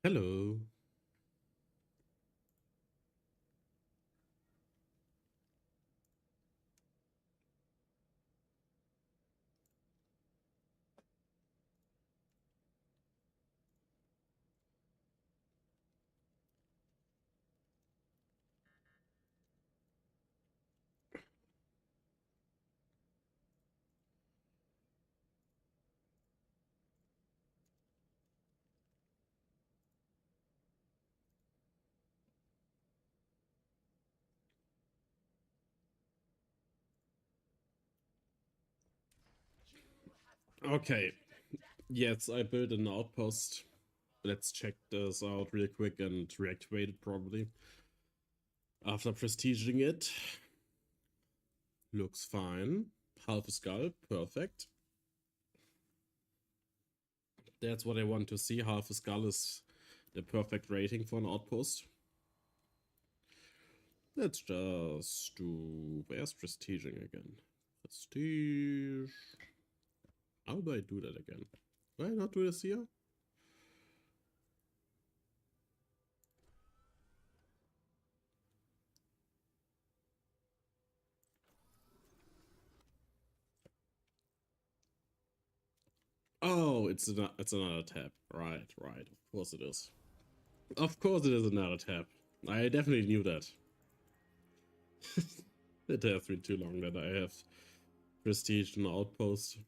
Hello. Okay. Yes, I built an outpost. Let's check this out real quick and reactivate it probably. After prestiging it. Looks fine. Half a skull. Perfect. That's what I want to see. Half a skull is the perfect rating for an outpost. Let's just do... Where's prestiging again? Prestige... How do I do that again? Why not do this here? Oh, it's another tab. Right. Of course it is. Of course it is another tab. I definitely knew that. It has been too long that I have prestiged an outpost.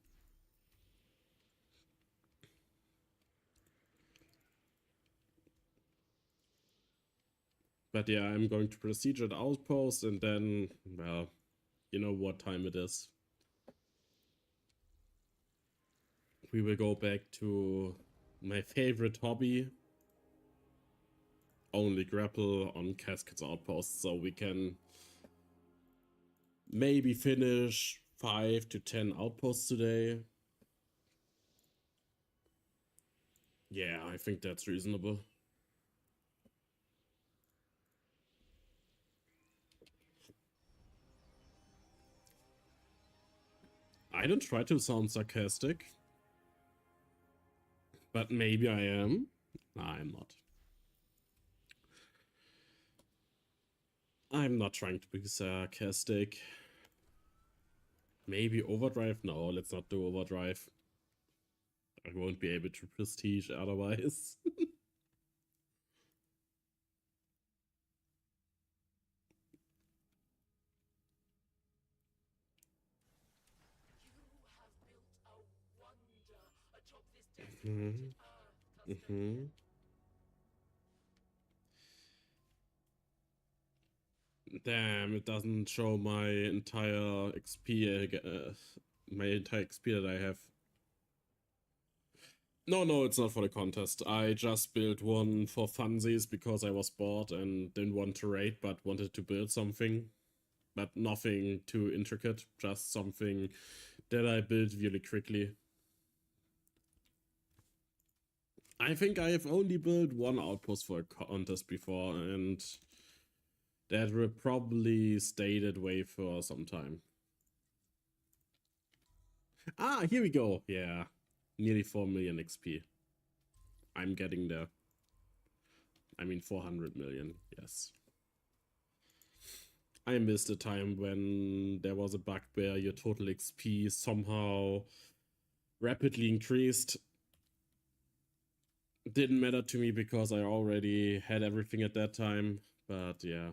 But yeah, I'm going to prestige an outpost and then, well, you know what time it is. We will go back to my favorite hobby. Only grapple on Cascades outposts, so we can maybe finish 5 to 10 outposts today. Yeah, I think that's reasonable. I don't try to sound sarcastic, but maybe I am. I'm not. I'm not trying to be sarcastic. Maybe overdrive? No, let's not do overdrive. I won't be able to prestige otherwise. Mm-hmm. Mm-hmm. Damn, it doesn't show my entire XP, my entire XP that I have. No, it's not for the contest. I just built one for funsies because I was bored and didn't want to raid, but wanted to build something. But nothing too intricate, just something that I built really quickly. I think I have only built one outpost for a contest before, and that will probably stay that way for some time. Ah, here we go. Yeah, nearly 4 million XP. I'm getting there. I mean 400 million, yes. I missed a time when there was a bug where your total XP somehow rapidly increased. Didn't matter to me because I already had everything at that time, but yeah.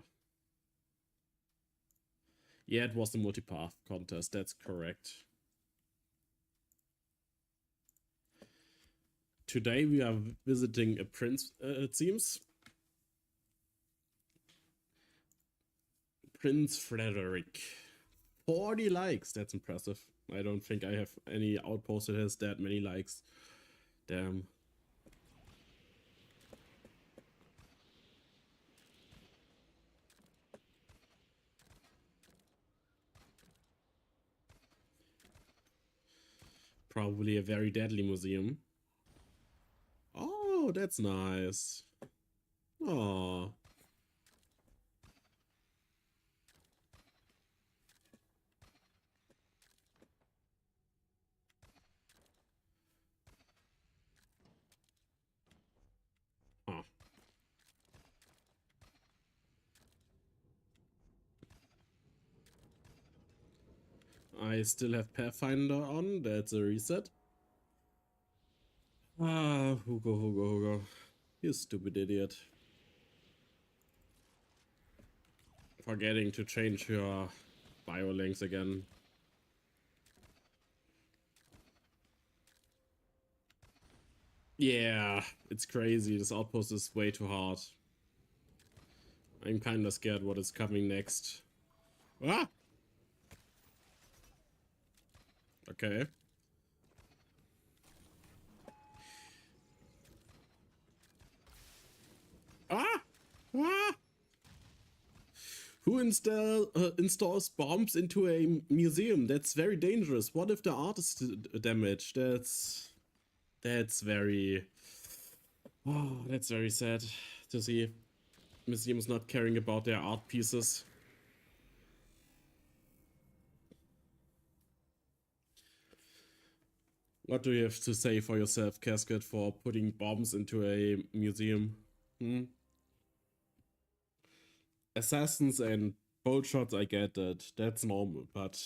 Yeah, it was the multipath contest, that's correct. Today we are visiting a prince, it seems. Prince Frederick. 40 likes, that's impressive. I don't think I have any outpost that has that many likes. Damn. Probably a very deadly museum. Oh, that's nice. Oh. Huh. I still have Pathfinder on. That's a reset. Ah, Hugo. You stupid idiot. Forgetting to change your bio links again. Yeah, it's crazy. This outpost is way too hard. I'm kinda scared what is coming next. Ah! Okay. Ah! Ah! Who installs bombs into a museum? That's very dangerous. What if the art is damaged? That's very... Oh, that's very sad to see museums not caring about their art pieces. What do you have to say for yourself, Casket, for putting bombs into a museum? Hmm? Assassins and bolt shots, I get that. That's normal, but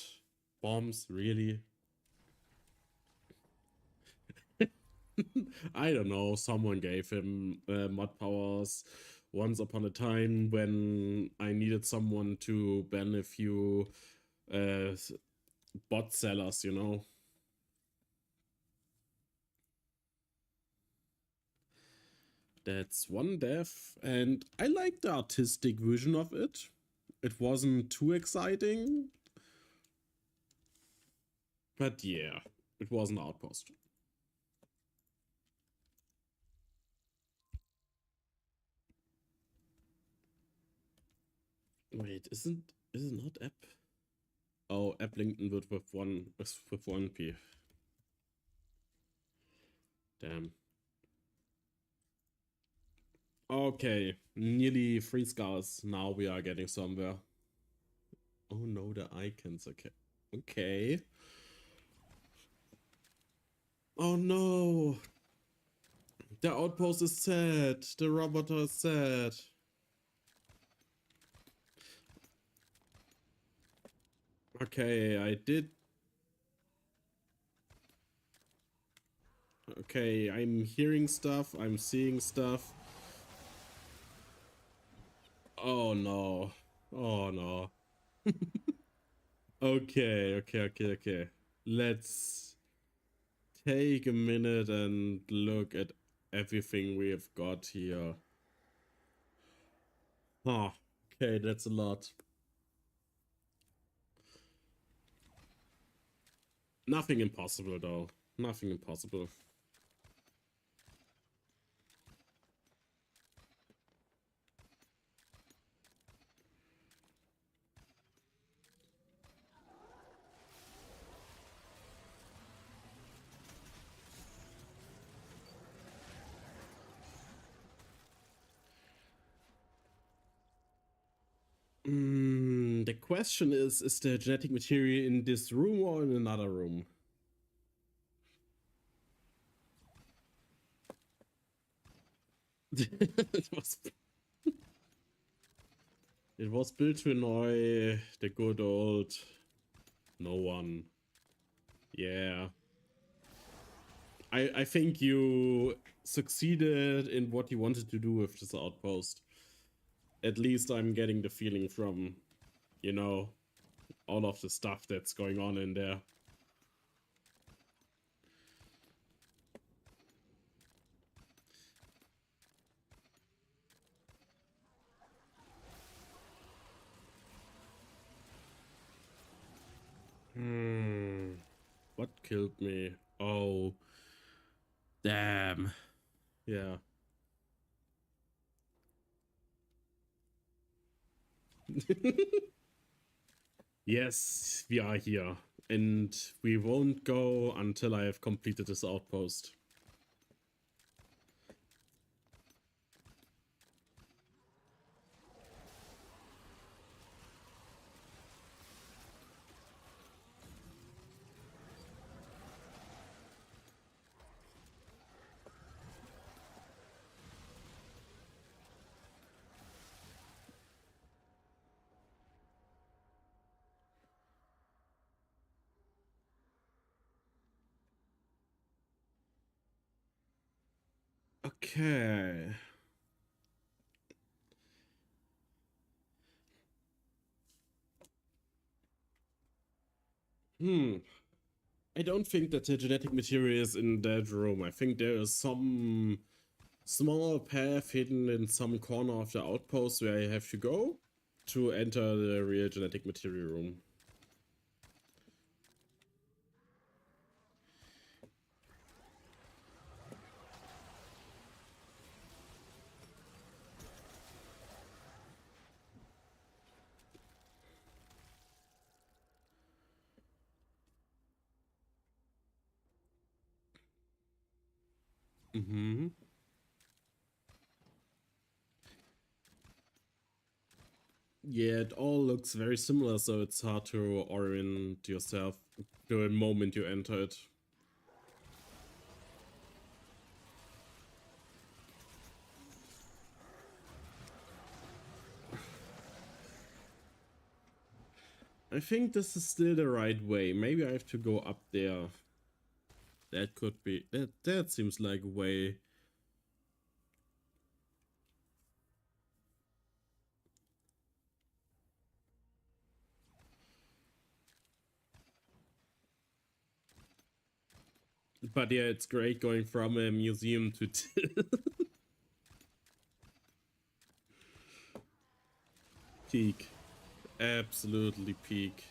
bombs, really? I don't know. Someone gave him mod powers once upon a time when I needed someone to ban a few uh, bot sellers, you know? That's one death, and I like the artistic version of it. It wasn't too exciting, but yeah, it was an outpost. Wait, is it not app? Oh, app LinkedIn wird with one P. Damn. Okay, nearly 3 scars. Now we are getting somewhere. Oh no, the icons. Okay. Okay. Oh no. The outpost is sad. The robot is sad. Okay, I did. Okay, I'm hearing stuff. I'm seeing stuff. Oh no. Oh no. Okay. Let's take a minute and look at everything we have got here. Oh, okay, that's a lot. Nothing impossible, though. Nothing impossible. The question is the genetic material in this room or in another room? it was it was built to annoy the good old no one. Yeah. I think you succeeded in what you wanted to do with this outpost. At least I'm getting the feeling from, you know, all of the stuff that's going on in there. What killed me? Oh, damn. Yeah. Yes, we are here. And we won't go until I have completed this outpost. Okay. I don't think that the genetic material is in that room. I think there is some small path hidden in some corner of the outpost where I have to go to enter the real genetic material room. Mm-hmm. Yeah, it all looks very similar, so it's hard to orient yourself the moment you enter it. I think this is still the right way. Maybe I have to go up there. That could be... That seems like a way. But yeah, it's great going from a museum to... peak. Absolutely peak.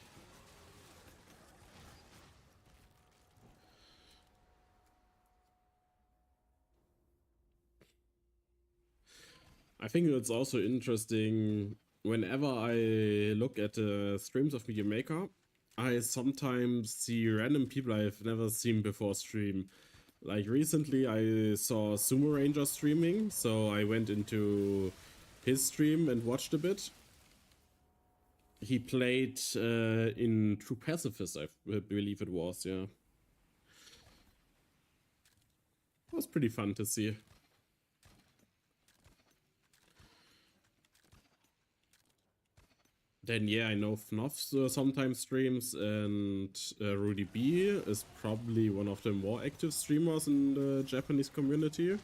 I think it's also interesting whenever I look at the streams of Media Maker, I sometimes see random people I've never seen before stream. Like recently I saw Sumo Ranger streaming, so I went into his stream and watched a bit. He played in True Pacifist, I believe it was, yeah. It was pretty fun to see. Then yeah, I know FNAF sometimes streams, and Rudy B is probably one of the more active streamers in the Japanese community.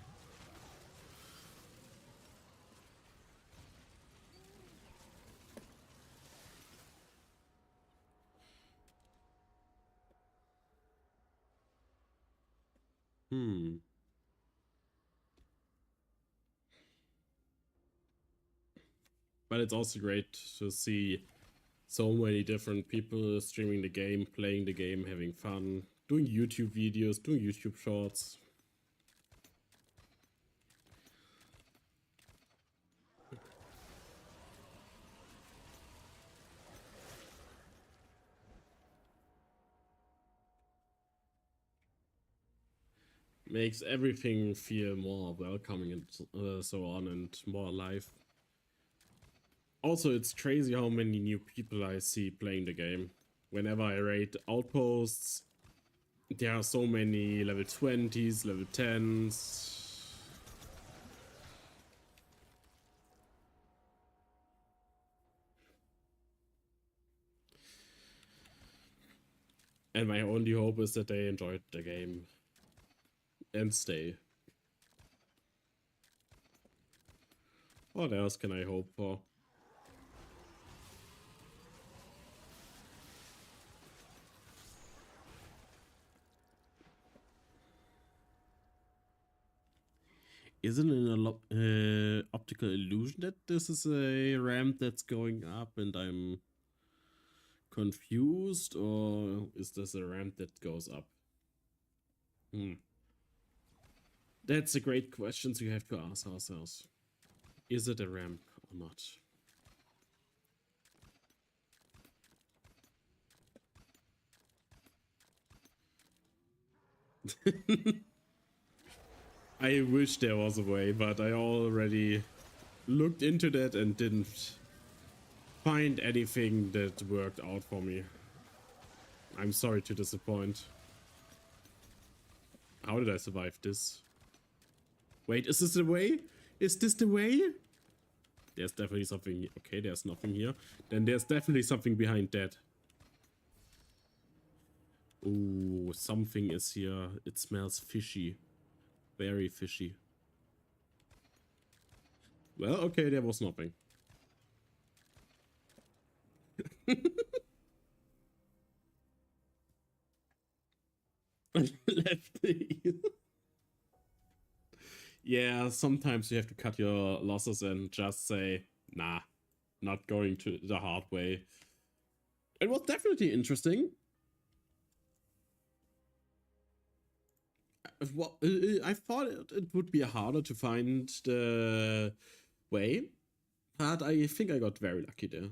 But it's also great to see so many different people streaming the game, playing the game, having fun, doing YouTube videos, doing YouTube shorts. Makes everything feel more welcoming and so on, and more alive. Also, it's crazy how many new people I see playing the game. Whenever I raid outposts, there are so many level 20s, level 10s. And my only hope is that they enjoyed the game and stay. What else can I hope for? Isn't it an optical illusion that this is a ramp that's going up and I'm confused, or is this a ramp that goes up? That's a great question we have to ask ourselves. Is it a ramp or not? I wish there was a way, but I already looked into that and didn't find anything that worked out for me. I'm sorry to disappoint. How did I survive this? Wait, is this the way? Is this the way? There's definitely something. Okay, there's nothing here. Then there's definitely something behind that. Ooh, something is here. It smells fishy. Very fishy. Well, okay, there was nothing. Lefty. Yeah, sometimes you have to cut your losses and just say, nah, not going to the hard way. It was definitely interesting. I thought it would be harder to find the way, but I think I got very lucky there.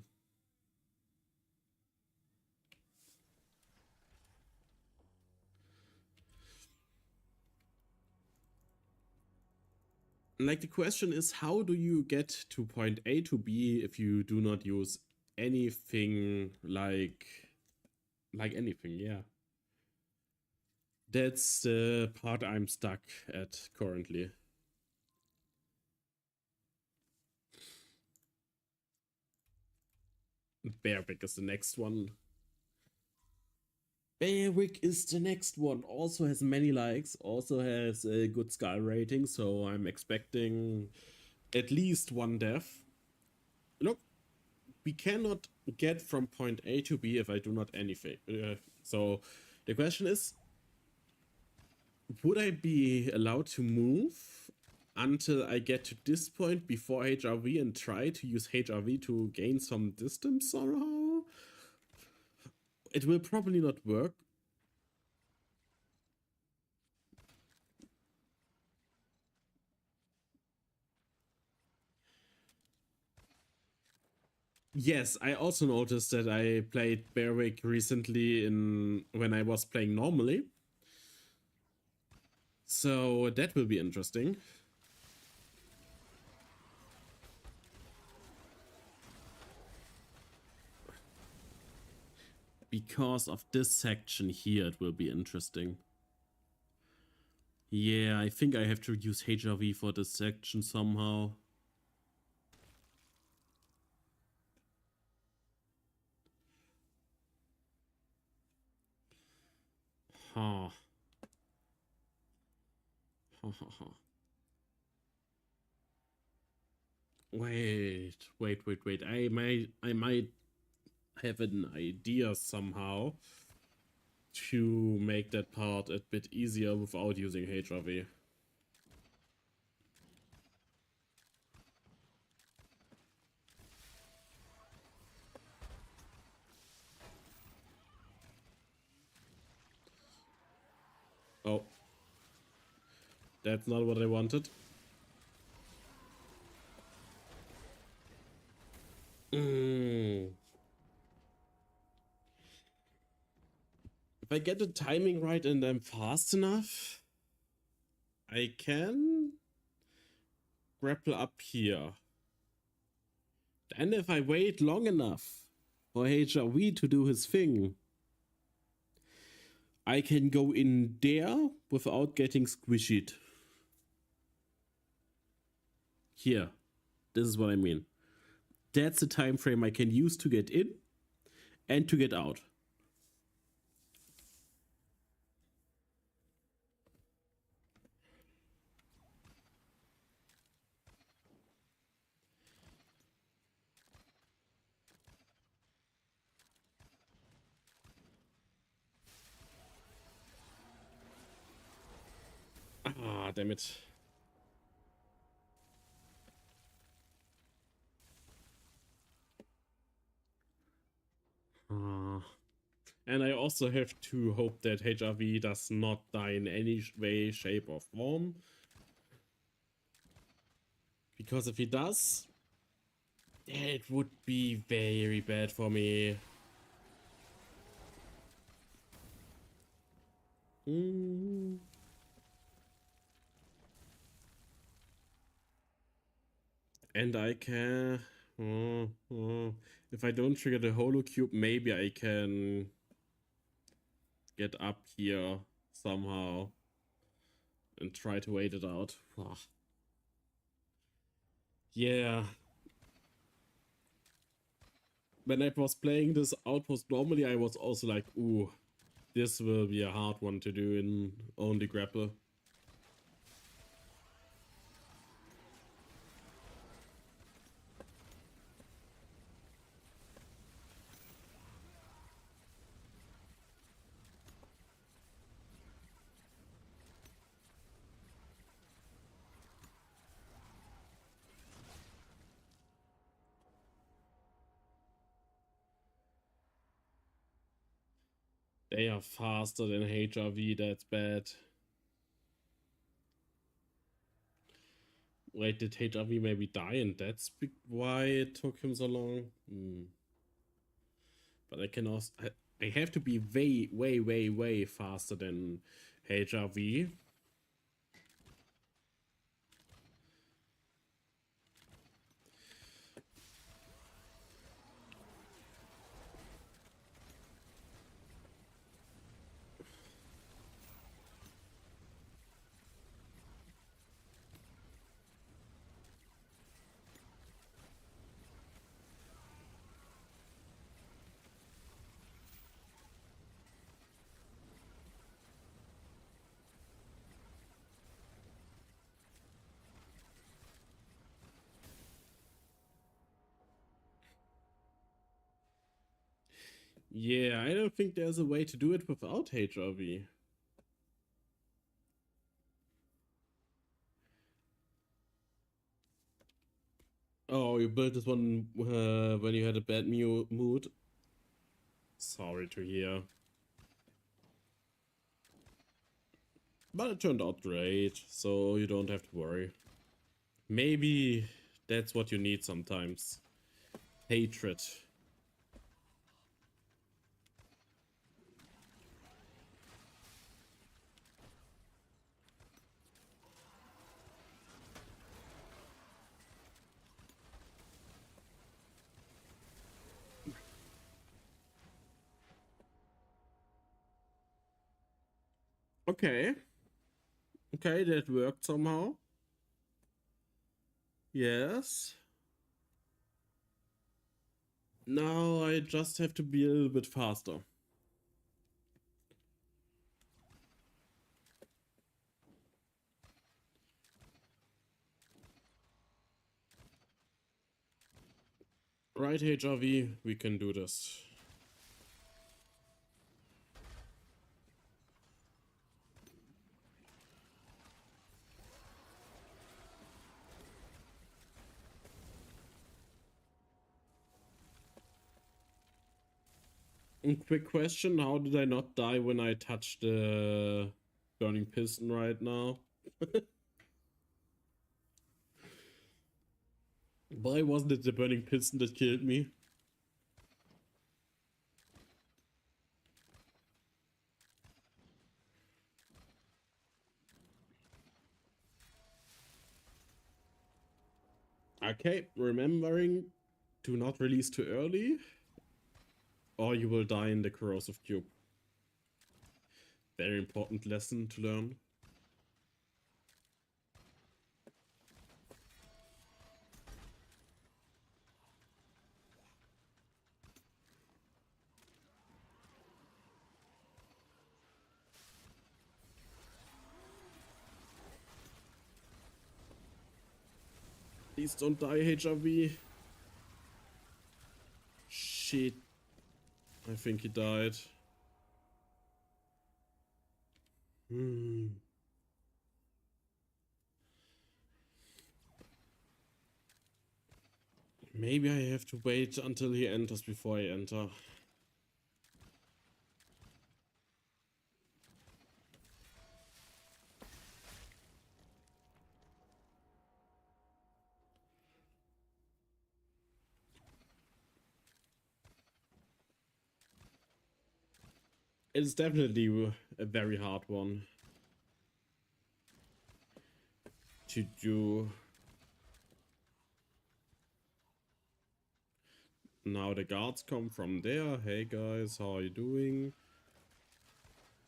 Like, the question is, how do you get to point A to B if you do not use anything like anything? Yeah, that's the part I'm stuck at currently. Bearwick is the next one. Bearwick is the next one. Also has many likes. Also has a good Skull rating. So I'm expecting at least one death. Look, we cannot get from point A to B if I do not anything. So the question is, would I be allowed to move until I get to this point before HRV and try to use HRV to gain some distance somehow? It will probably not work. Yes, I also noticed that I played Bearwick recently when I was playing normally. So that will be interesting. Because of this section here, it will be interesting. Yeah, I think I have to use HRV for this section somehow. Huh. Wait. I might have an idea somehow to make that part a bit easier without using HRV. Oh. That's not what I wanted. If I get the timing right and I'm fast enough, I can grapple up here. And if I wait long enough for HRV to do his thing, I can go in there without getting squished. Here. This is what I mean. That's the time frame I can use to get in and to get out. Ah, damn it. And I also have to hope that HRV does not die in any way, shape, or form. Because if he does, it would be very bad for me. And I can... if I don't trigger the holo cube, maybe I can get up here somehow and try to wait it out. Yeah. When I was playing this outpost normally, I was also like, ooh, this will be a hard one to do in only grapple. They are faster than HRV, that's bad. Wait, did HRV maybe die and that's why it took him so long? But I can also... I have to be way faster than HRV. Yeah, I don't think there's a way to do it without HRV. Oh, you built this one when you had a bad mood. Sorry to hear. But it turned out great, so you don't have to worry. Maybe that's what you need sometimes. Hatred. Okay. Okay, that worked somehow. Yes. Now I just have to be a little bit faster. Right, HRV, we can do this. Quick question, how did I not die when I touched the burning piston right now? Why wasn't it the burning piston that killed me? Okay, remembering, do not release too early, or you will die in the corrosive cube. Very important lesson to learn. Please don't die, HRV. Shit. I think he died. Maybe I have to wait until he enters before I enter. It's definitely a very hard one to do. Now the guards come from there. Hey guys, how are you doing?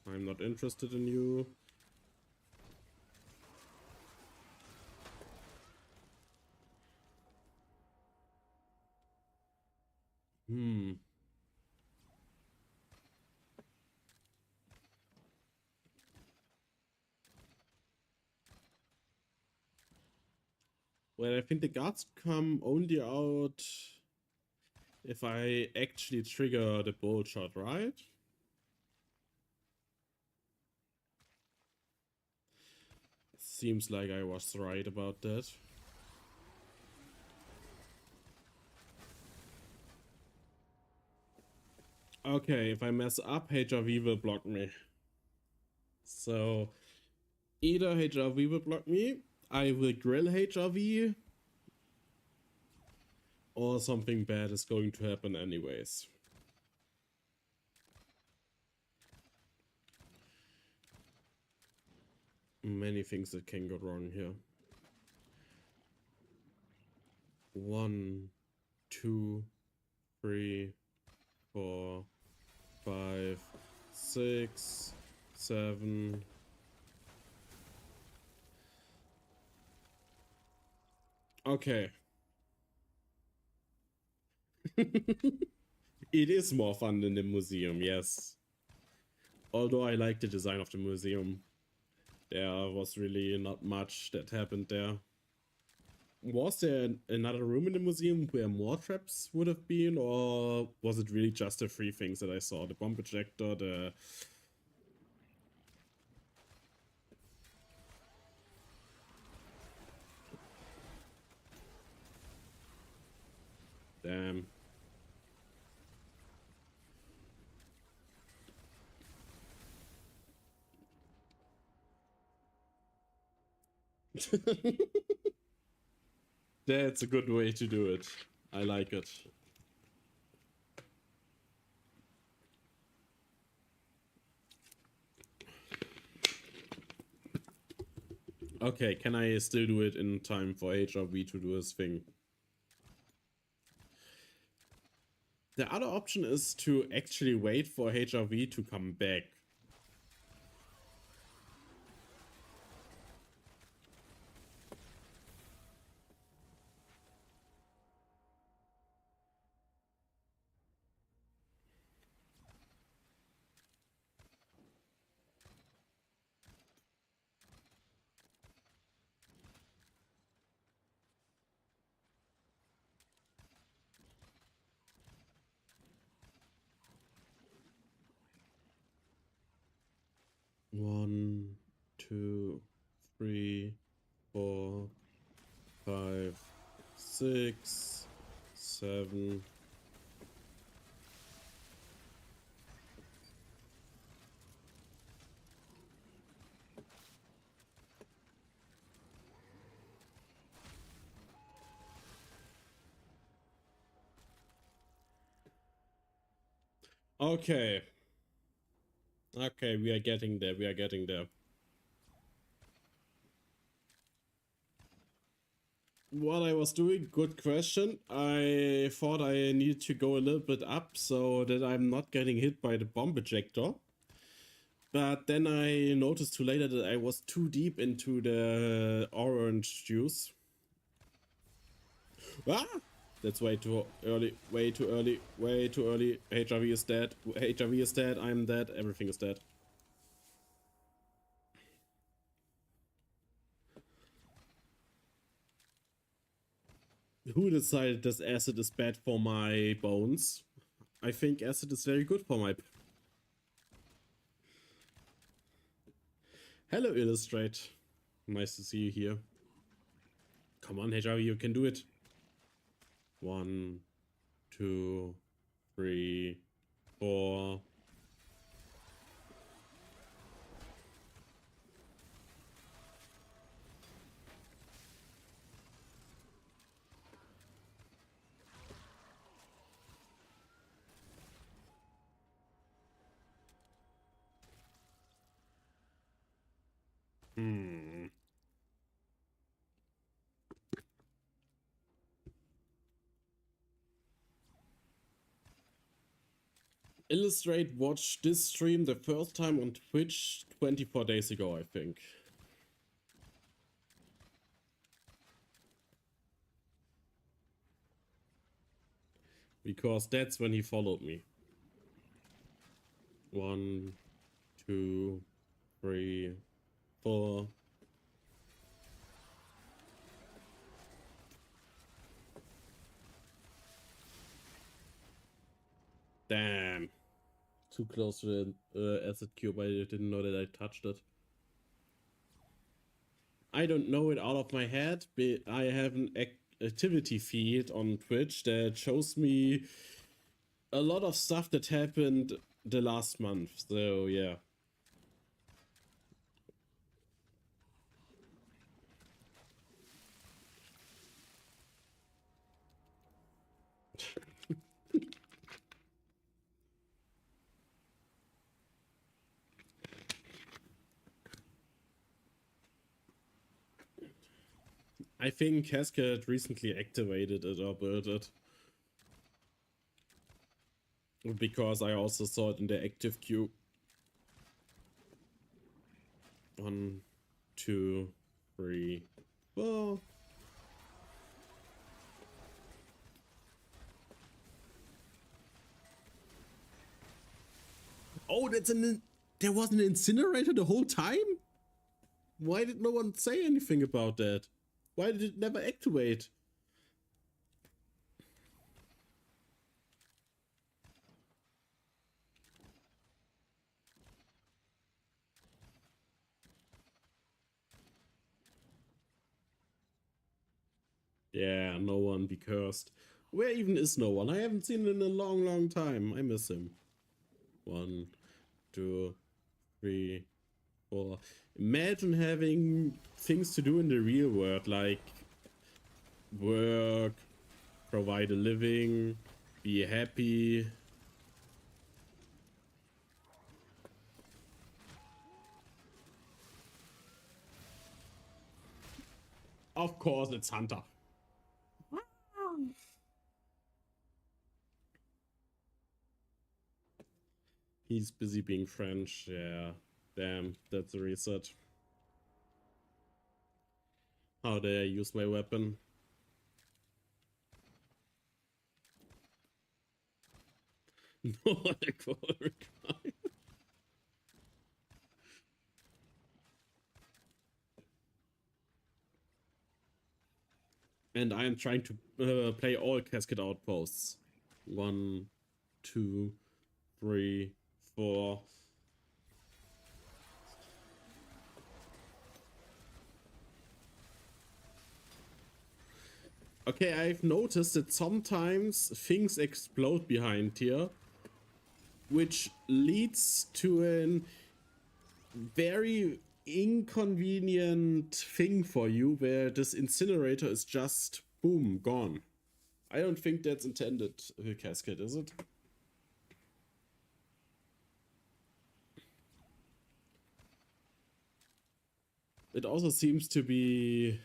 I'm not interested in you. Well, I think the guards come only out if I actually trigger the bolt shot, right? Seems like I was right about that. Okay, if I mess up, HRV will block me. So either HRV will block me, I will grill HRV, or something bad is going to happen anyways. Many things that can go wrong here. 1, 2, 3, 4, 5, 6, 7. Okay. It is more fun than the museum, yes. Although I like the design of the museum. There was really not much that happened there. Was there another room in the museum where more traps would have been, or was it really just the three things that I saw? The bomb ejector, the... Damn. That's a good way to do it. I like it. Okay, can I still do it in time for HRV to do his thing? The other option is to actually wait for HRV to come back. One, 2, 3, 4, 5, 6, 7. Okay. Okay, we are getting there. We are getting there. What I was doing, good question. I thought I needed to go a little bit up so that I'm not getting hit by the bomb ejector. But then I noticed too later that I was too deep into the orange juice. Ah! That's way too early, way too early, way too early. HRV is dead. HRV is dead. I'm dead. Everything is dead. Who decided this acid is bad for my bones? I think acid is very good for my... Hello, Illustrate. Nice to see you here. Come on, HRV, you can do it. 1, 2, 3, 4. Illustrate watched this stream the first time on Twitch 24 days ago, I think. Because that's when he followed me. 1, 2, 3, 4. Damn. Too close to the acid cube. I didn't know that I touched it. I don't know it out of my head, but I have an activity feed on Twitch that shows me a lot of stuff that happened the last month, so yeah. I think Cascade recently activated it or built it. Because I also saw it in the active queue. 1, 2, 3, 4. Oh, there was an incinerator the whole time? Why did no one say anything about that? Why did it never activate? Yeah, no one, be cursed. Where even is no one? I haven't seen him in a long time. I miss him. 1, 2, 3, 4. Imagine having things to do in the real world, like work, provide a living, be happy. Of course, it's Hunter. He's busy being French, yeah. Damn, that's a reset. How dare I use my weapon? No, I call reply. And I am trying to play all Cascade outposts. 1, 2, 3, 4. Okay, I've noticed that sometimes things explode behind here, which leads to a very inconvenient thing for you where this incinerator is just boom, gone. I don't think that's intended, Cascade, is it? It also seems to be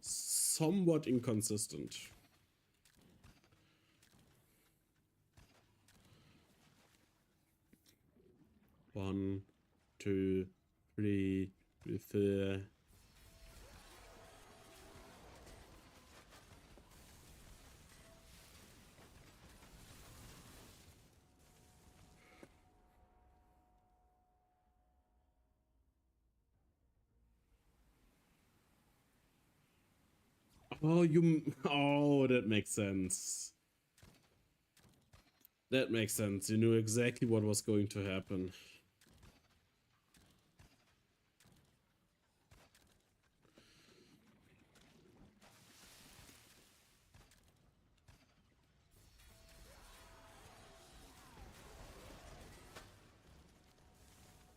somewhat inconsistent. One, 2, 3, 4. Oh, oh, that makes sense. That makes sense. You knew exactly what was going to happen.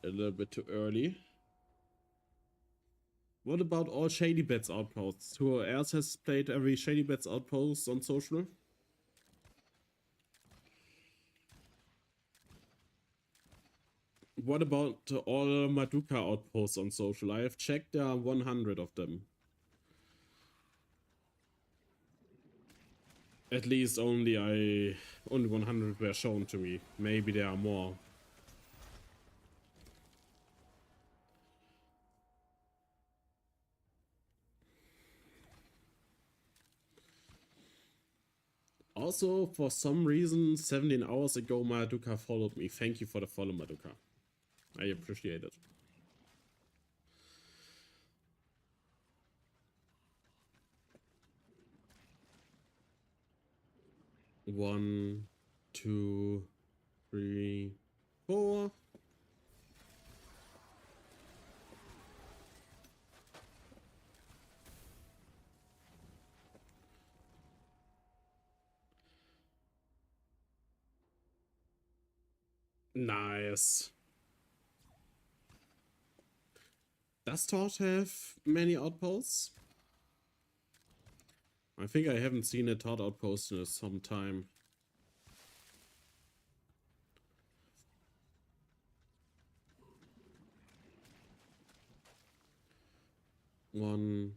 A little bit too early. What about all Shady Bets outposts? Who else has played every Shady Bets outpost on social? What about all Maduka outposts on social? I have checked, there are 100 of them. At least only 100 were shown to me. Maybe there are more. Also, for some reason, 17 hours ago, Maduka followed me. Thank you for the follow, Maduka. I appreciate it. One, 2, 3, 4. Nice. Does Todd have many outposts? I think I haven't seen a Todd outpost in some time. One,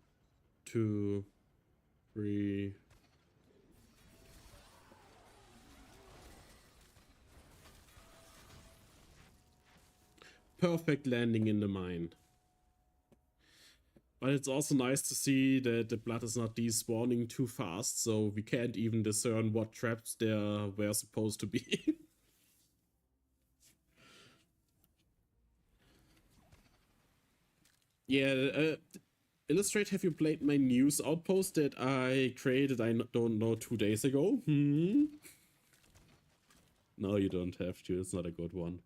two, three. Perfect landing in the mine. But it's also nice to see that the blood is not despawning too fast, so we can't even discern what traps there were supposed to be. Yeah, Illustrate, have you played my news outpost that I created, I don't know, 2 days ago? No, you don't have to, it's not a good one.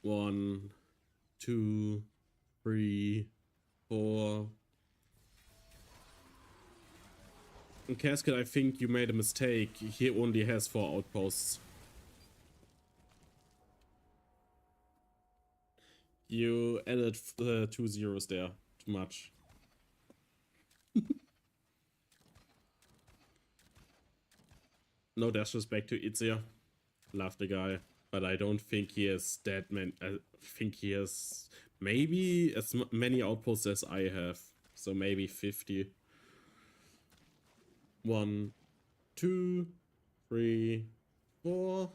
One, two, three, four. And Casket, I think you made a mistake. He only has 4 outposts. You added 2 zeros there. Too much. No disrespect to Itzia. Love the guy. But I don't think he has that many. I think he has maybe as many outposts as I have. So maybe 50. 1, 2, 3, 4.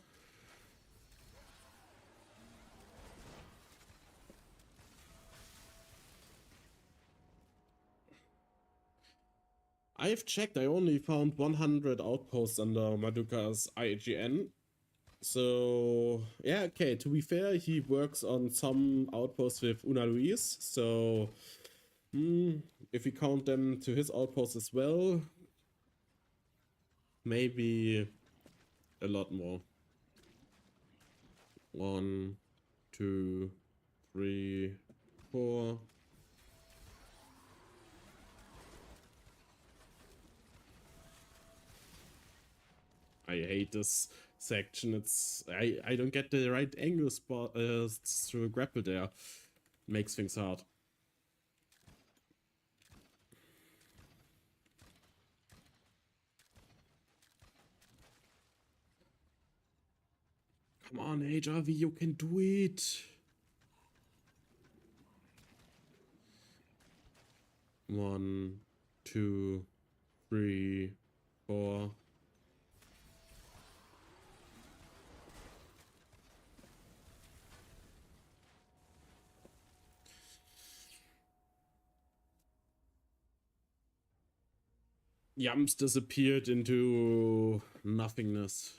I've checked, I only found 100 outposts under Maduka's IGN. So, yeah, okay, to be fair, he works on some outposts with Una Luis, so if we count them to his outposts as well, maybe a lot more. 1, 2, 3, 4. I hate this section. It's I don't get the right angle spot to grapple there. Makes things hard. Come on, HRV, you can do it. 1, 2, 3, 4. Yams disappeared into nothingness.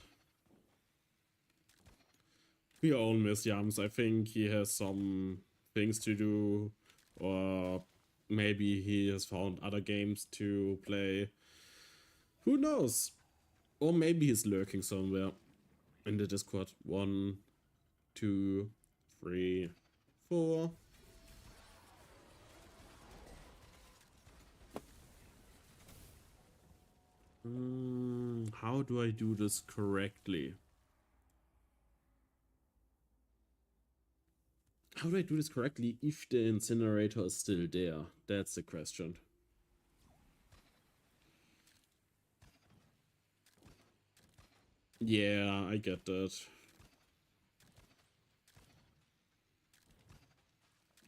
We all miss Yams. I think he has some things to do, or maybe he has found other games to play. Who knows? Or maybe he's lurking somewhere in the Discord. 1, 2, 3, 4. How do I do this correctly? How do I do this correctly if the incinerator is still there? That's the question. Yeah, I get that.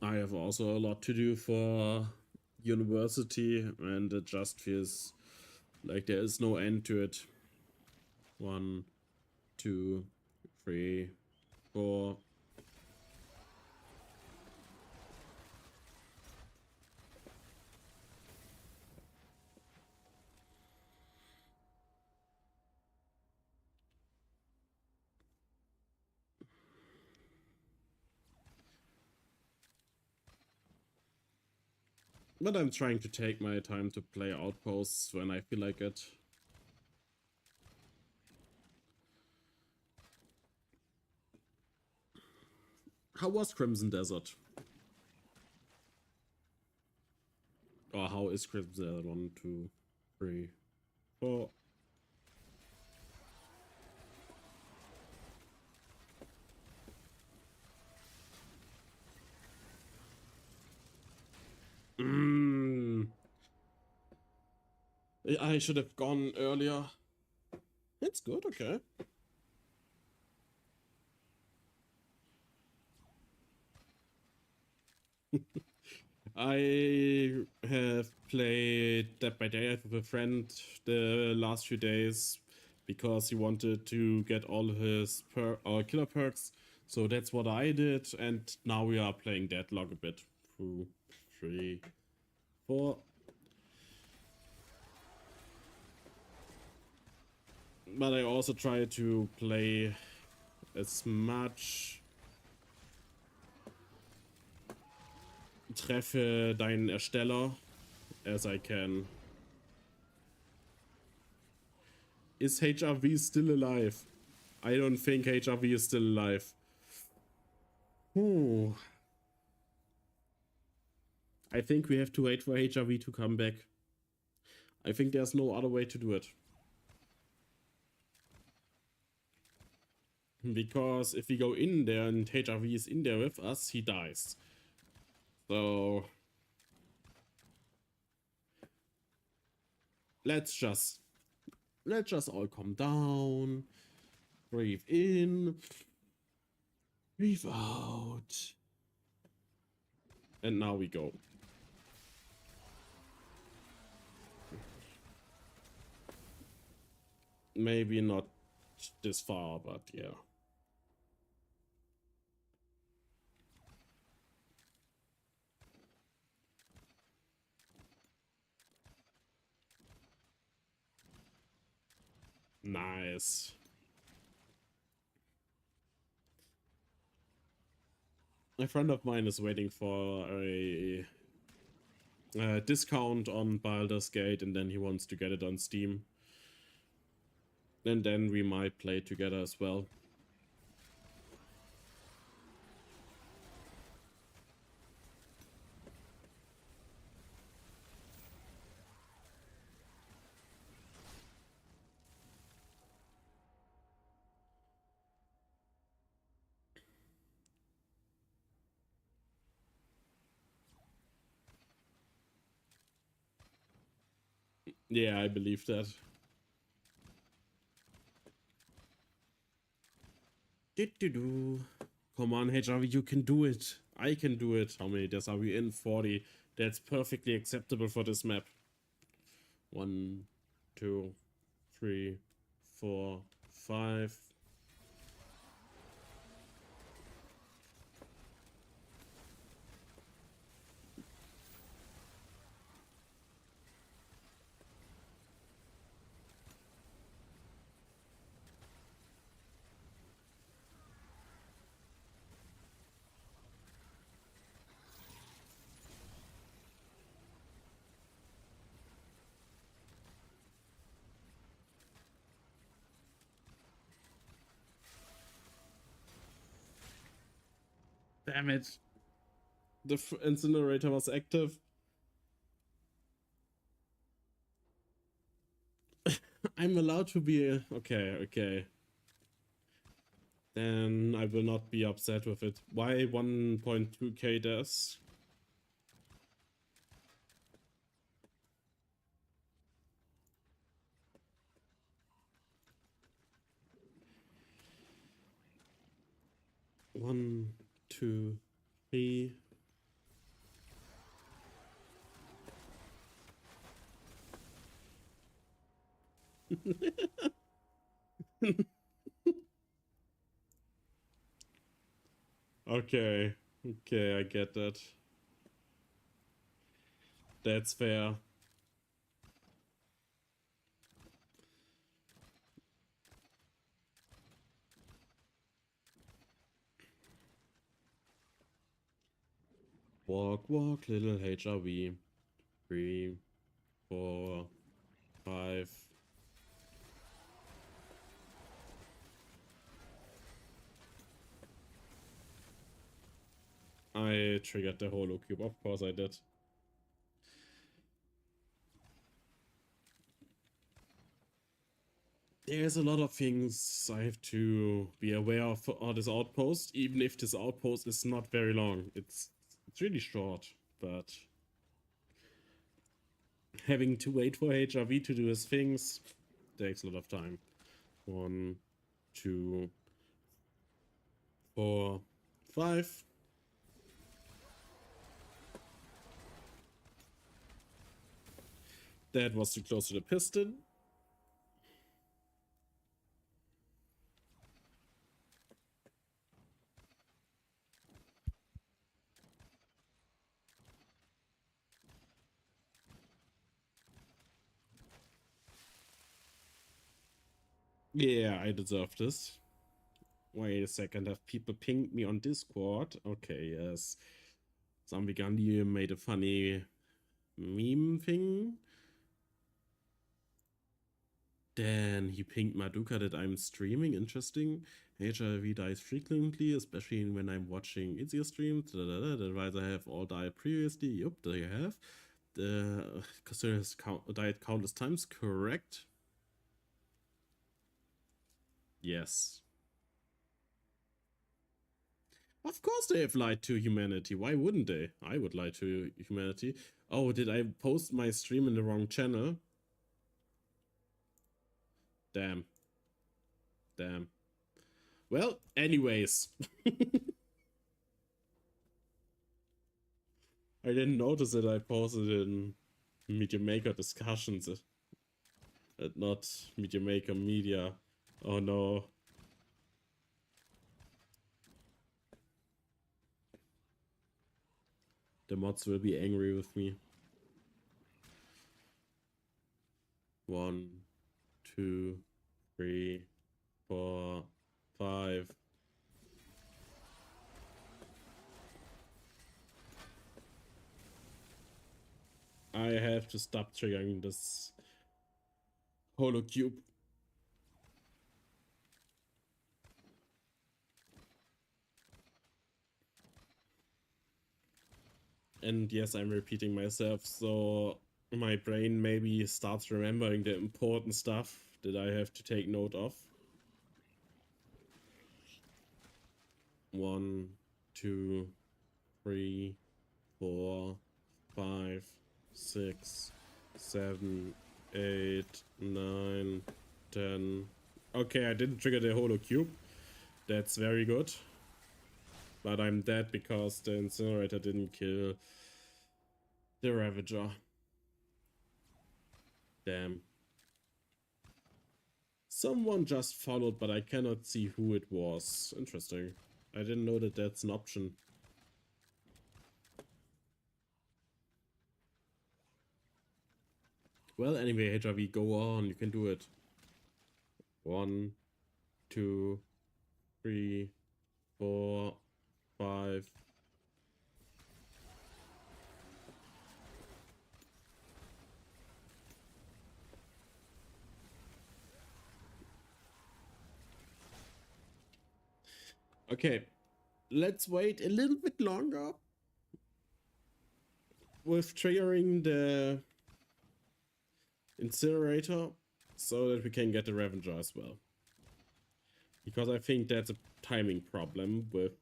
I have also a lot to do for university, and it just feels like there is no end to it. 1, 2, 3, 4. But I'm trying to take my time to play outposts when I feel like it. How was Crimson Desert? Or how is Crimson Desert? 1, 2, 3, 4. I should have gone earlier. It's good, okay. I have played Dead by Daylight with a friend the last few days because he wanted to get all his killer perks. So that's what I did, and now we are playing Deadlock a bit. 2, 3, 4. But I also try to play as much Treffe deinen Ersteller as I can. Is HRV still alive? I don't think HRV is still alive. Oh. I think we have to wait for HRV to come back. I think there's no other way to do it. Because if we go in there and HRV is in there with us, he dies. So let's just all calm down. Breathe in. Breathe out. And now we go. Maybe not this far, but yeah. Nice. A friend of mine is waiting for a discount on Baldur's Gate, and then he wants to get it on Steam. And then we might play together as well. Yeah, I believe that. Come on, HRV, you can do it. I can do it. How many days are we in? 40. That's perfectly acceptable for this map. 1, 2, 3, 4, 5. Damn it. The incinerator was active. I'm allowed to be... Okay. Then I will not be upset with it. Why 1.2k deaths? One, 2, 3. Okay, I get that. That's fair. Walk, little HRV. 3, 4, 5. I triggered the holo cube, of course I did. there's a lot of things I have to be aware of for this outpost, even if this outpost is not very long. It's really short, but having to wait for HRV to do his things takes a lot of time. 1, 2, 4, 5. That was too close to the piston. Yeah, I deserve this. Wait a second, have people pinged me on Discord? Okay, yes. Zombie Gandhi made a funny meme thing. Then he pinged Maduka that I'm streaming. Interesting. HRV dies frequently, especially when I'm watching Izzy streams. The advisor have all died previously. Yup, there you have. The customers died countless times. Correct. Yes. Of course they have lied to humanity. Why wouldn't they? I would lie to humanity. Oh, did I post my stream in the wrong channel? Damn. Damn. Well, anyways. I didn't notice that I posted in Media Maker discussions, not Media Maker media. Oh no. The mods will be angry with me. 1, 2, 3, 4, 5. I have to stop triggering this holocube. And yes, I'm repeating myself, so my brain maybe starts remembering the important stuff that I have to take note of. 1, 2, 3, 4, 5, 6, 7, 8, 9, 10. Okay, I didn't trigger the holocube. That's very good. But I'm dead because the incinerator didn't kill the Ravager. Damn. Someone just followed, but I cannot see who it was. Interesting. I didn't know that that's an option. Well, anyway, HRV, go on. You can do it. 1, 2, 3, 4, 5. Okay, let's wait a little bit longer with triggering the incinerator so that we can get the Ravager as well. Because I think that's a timing problem with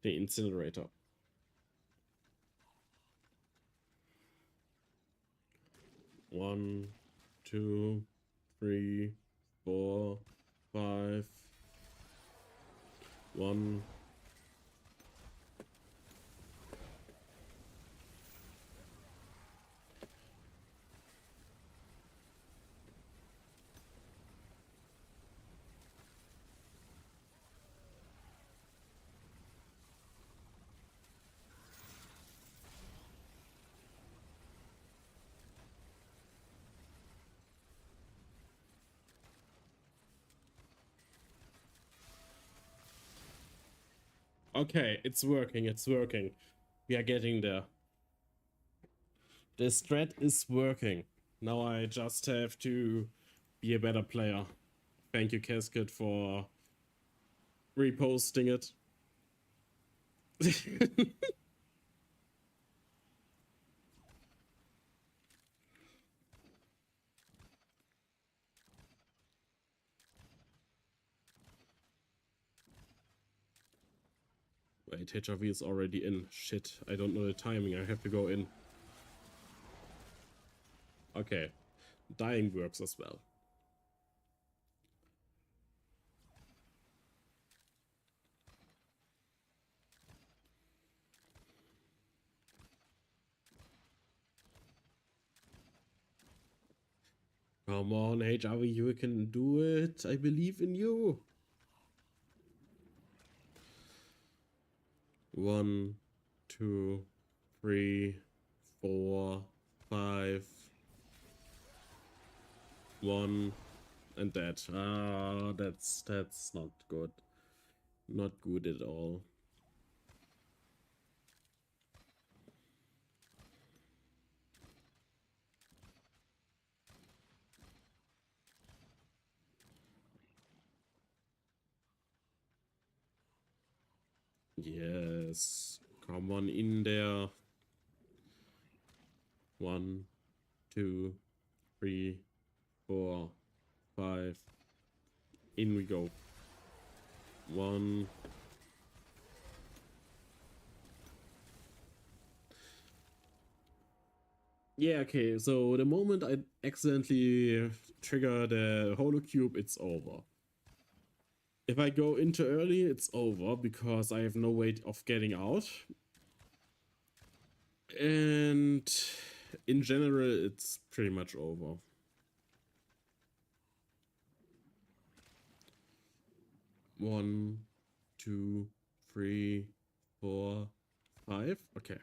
the incinerator. 1, 2, 3, 4, 5. 1. Okay, it's working, it's working. We are getting there. The strat is working. Now I just have to be a better player. Thank you, Casket, for reposting it. Wait, HRV is already in. Shit, I don't know the timing. I have to go in. Okay. Dying works as well. Come on, HRV, you can do it. I believe in you. 1, 2, 3, 4, 5. 1 and that. Ah, that's not good. Not good at all. Yes. Come on in there. 1, 2, 3, 4, 5. In we go. 1. Yeah, okay, so the moment I accidentally trigger the holocube, it's over. If I go into early, it's over because I have no way of getting out. And in general, it's pretty much over. One, 2, 3, 4, 5. Okay.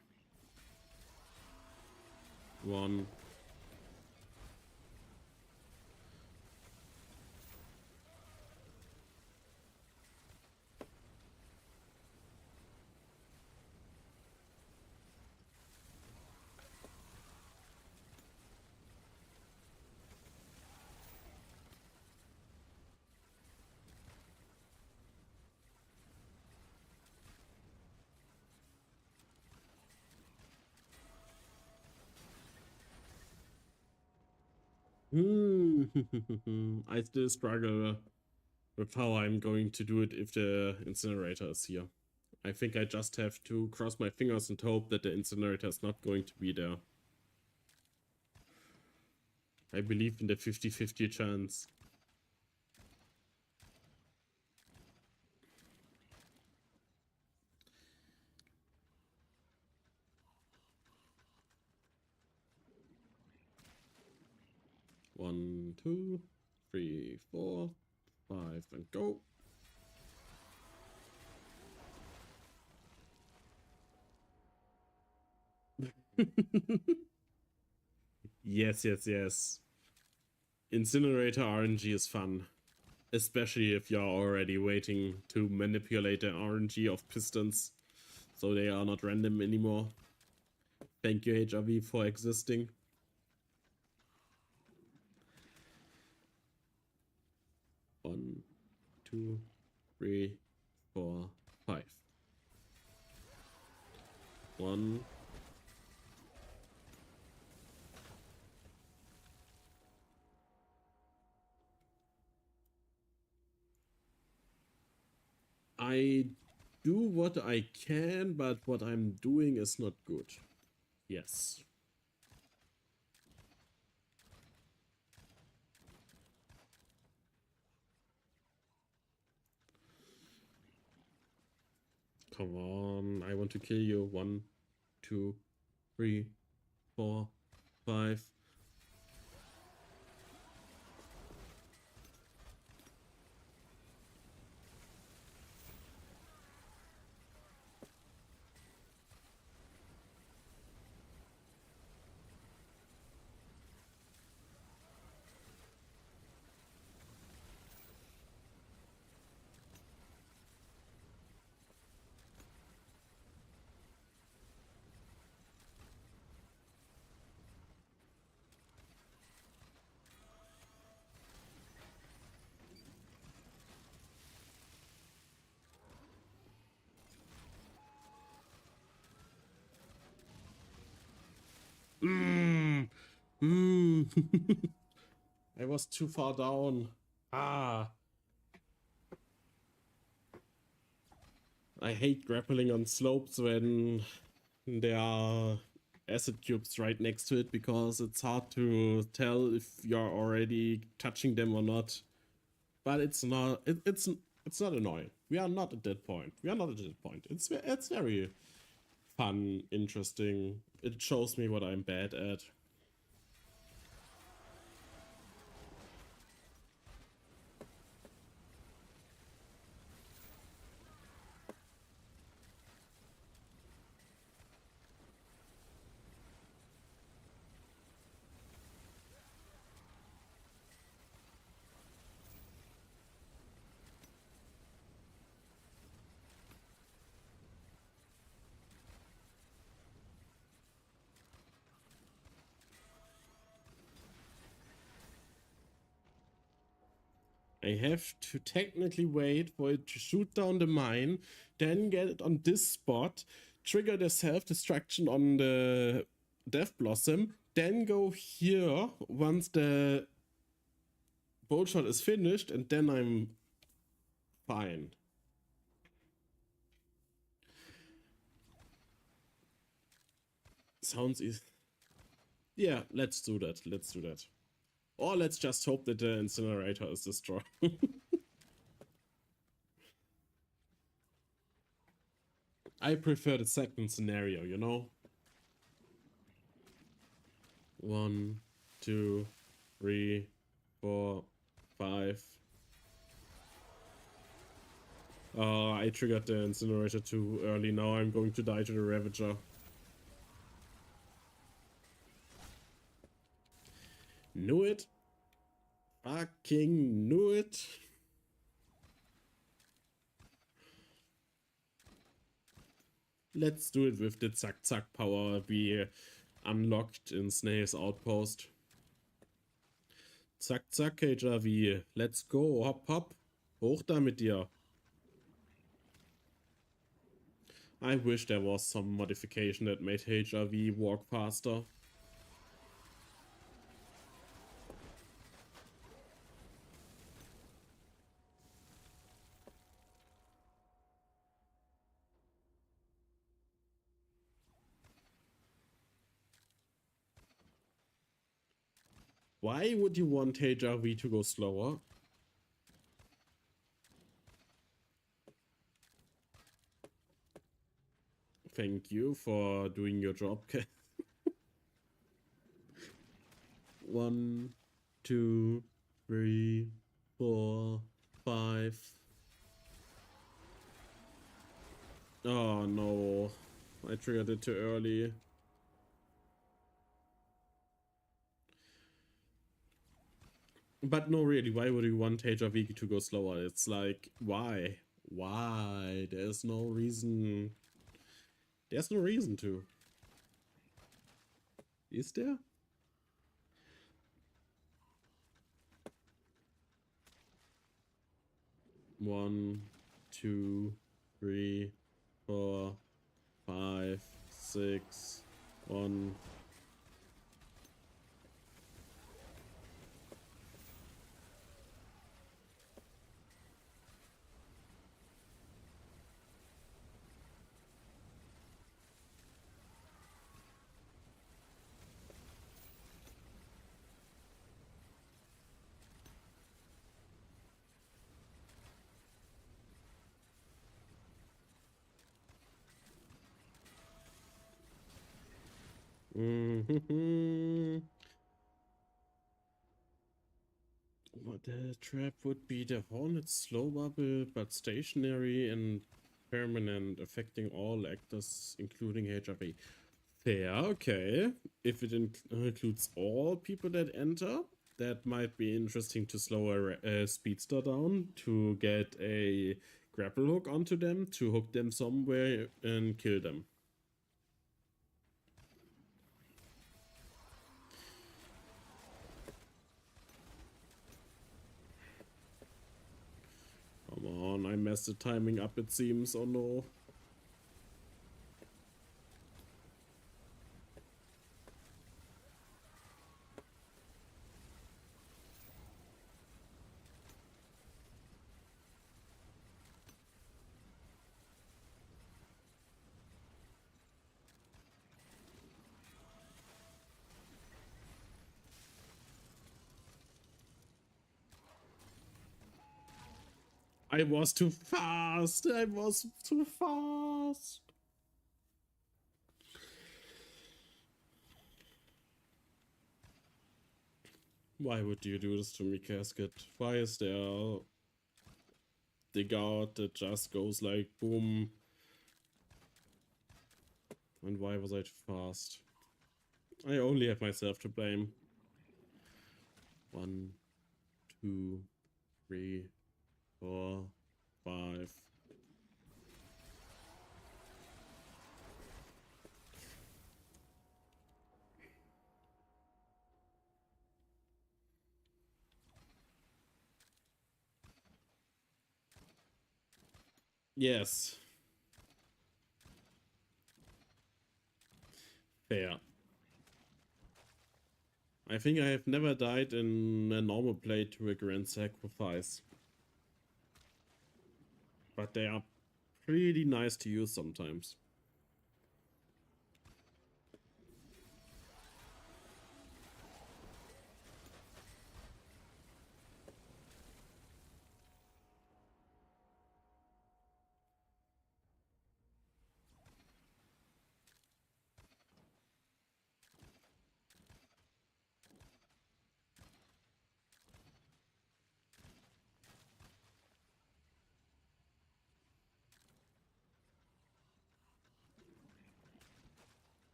1. I still struggle with how I'm going to do it if the incinerator is here. I think I just have to cross my fingers and hope that the incinerator is not going to be there. I believe in the 50-50 chance. One, 2, 3, 4, 5, and go. Yes, yes, yes. Incinerator RNG is fun. Especially if you're already waiting to manipulate the RNG of pistons. So they are not random anymore. Thank you, HRV, for existing. One, 2, 3, 4, 5. 1. I do what I can, but what I'm doing is not good. Yes. Come on, I want to kill you. 1, 2, 3, 4, 5. I was too far down. Ah. I hate grappling on slopes when there are acid cubes right next to it because it's hard to tell if you're already touching them or not. But it's not. It's not annoying. We are not at that point. We are not at that point. It's very fun, interesting. It shows me what I'm bad at. I have to technically wait for it to shoot down the mine, then get it on this spot, trigger the self-destruction on the Death Blossom, then go here once the bolt shot is finished, and then I'm fine. Sounds easy. Yeah, let's do that. Let's do that. Or let's just hope that the incinerator is destroyed. I prefer the second scenario, you know? 1, 2, 3, 4, 5. I triggered the incinerator too early. Now I'm going to die to the Ravager. Knew it. Fucking knew it. Let's do it with the Zack Zack power we unlocked in Snail's Outpost. Zack Zack, HRV. Let's go. Hopp hopp. Hoch da mit dir. I wish there was some modification that made HRV walk faster. Why would you want HRV to go slower? Thank you for doing your job. 1, 2, 3, 4, 5. Oh no, I triggered it too early. But no, really, why would you want HRV to go slower? It's like, why? Why? There's no reason. There's no reason to. Is there? One, 2, 3, 4, 5, 6, 1. What the trap would be the Hornet slow bubble, but stationary and permanent, affecting all actors, including HRV. Fair, okay. If it includes all people that enter, that might be interesting to slow a speedster down, to get a grapple hook onto them, to hook them somewhere and kill them. Come on, I messed the timing up, it seems. Oh no. I was too fast. I was too fast. Why would you do this to me, Casket? Why is there dig out that just goes like boom? And why was I too fast? I only have myself to blame. 1, 2, 3, 4, 5. Yes. Fair. I think I have never died in a normal play to a grand sacrifice. But they are pretty nice to use sometimes.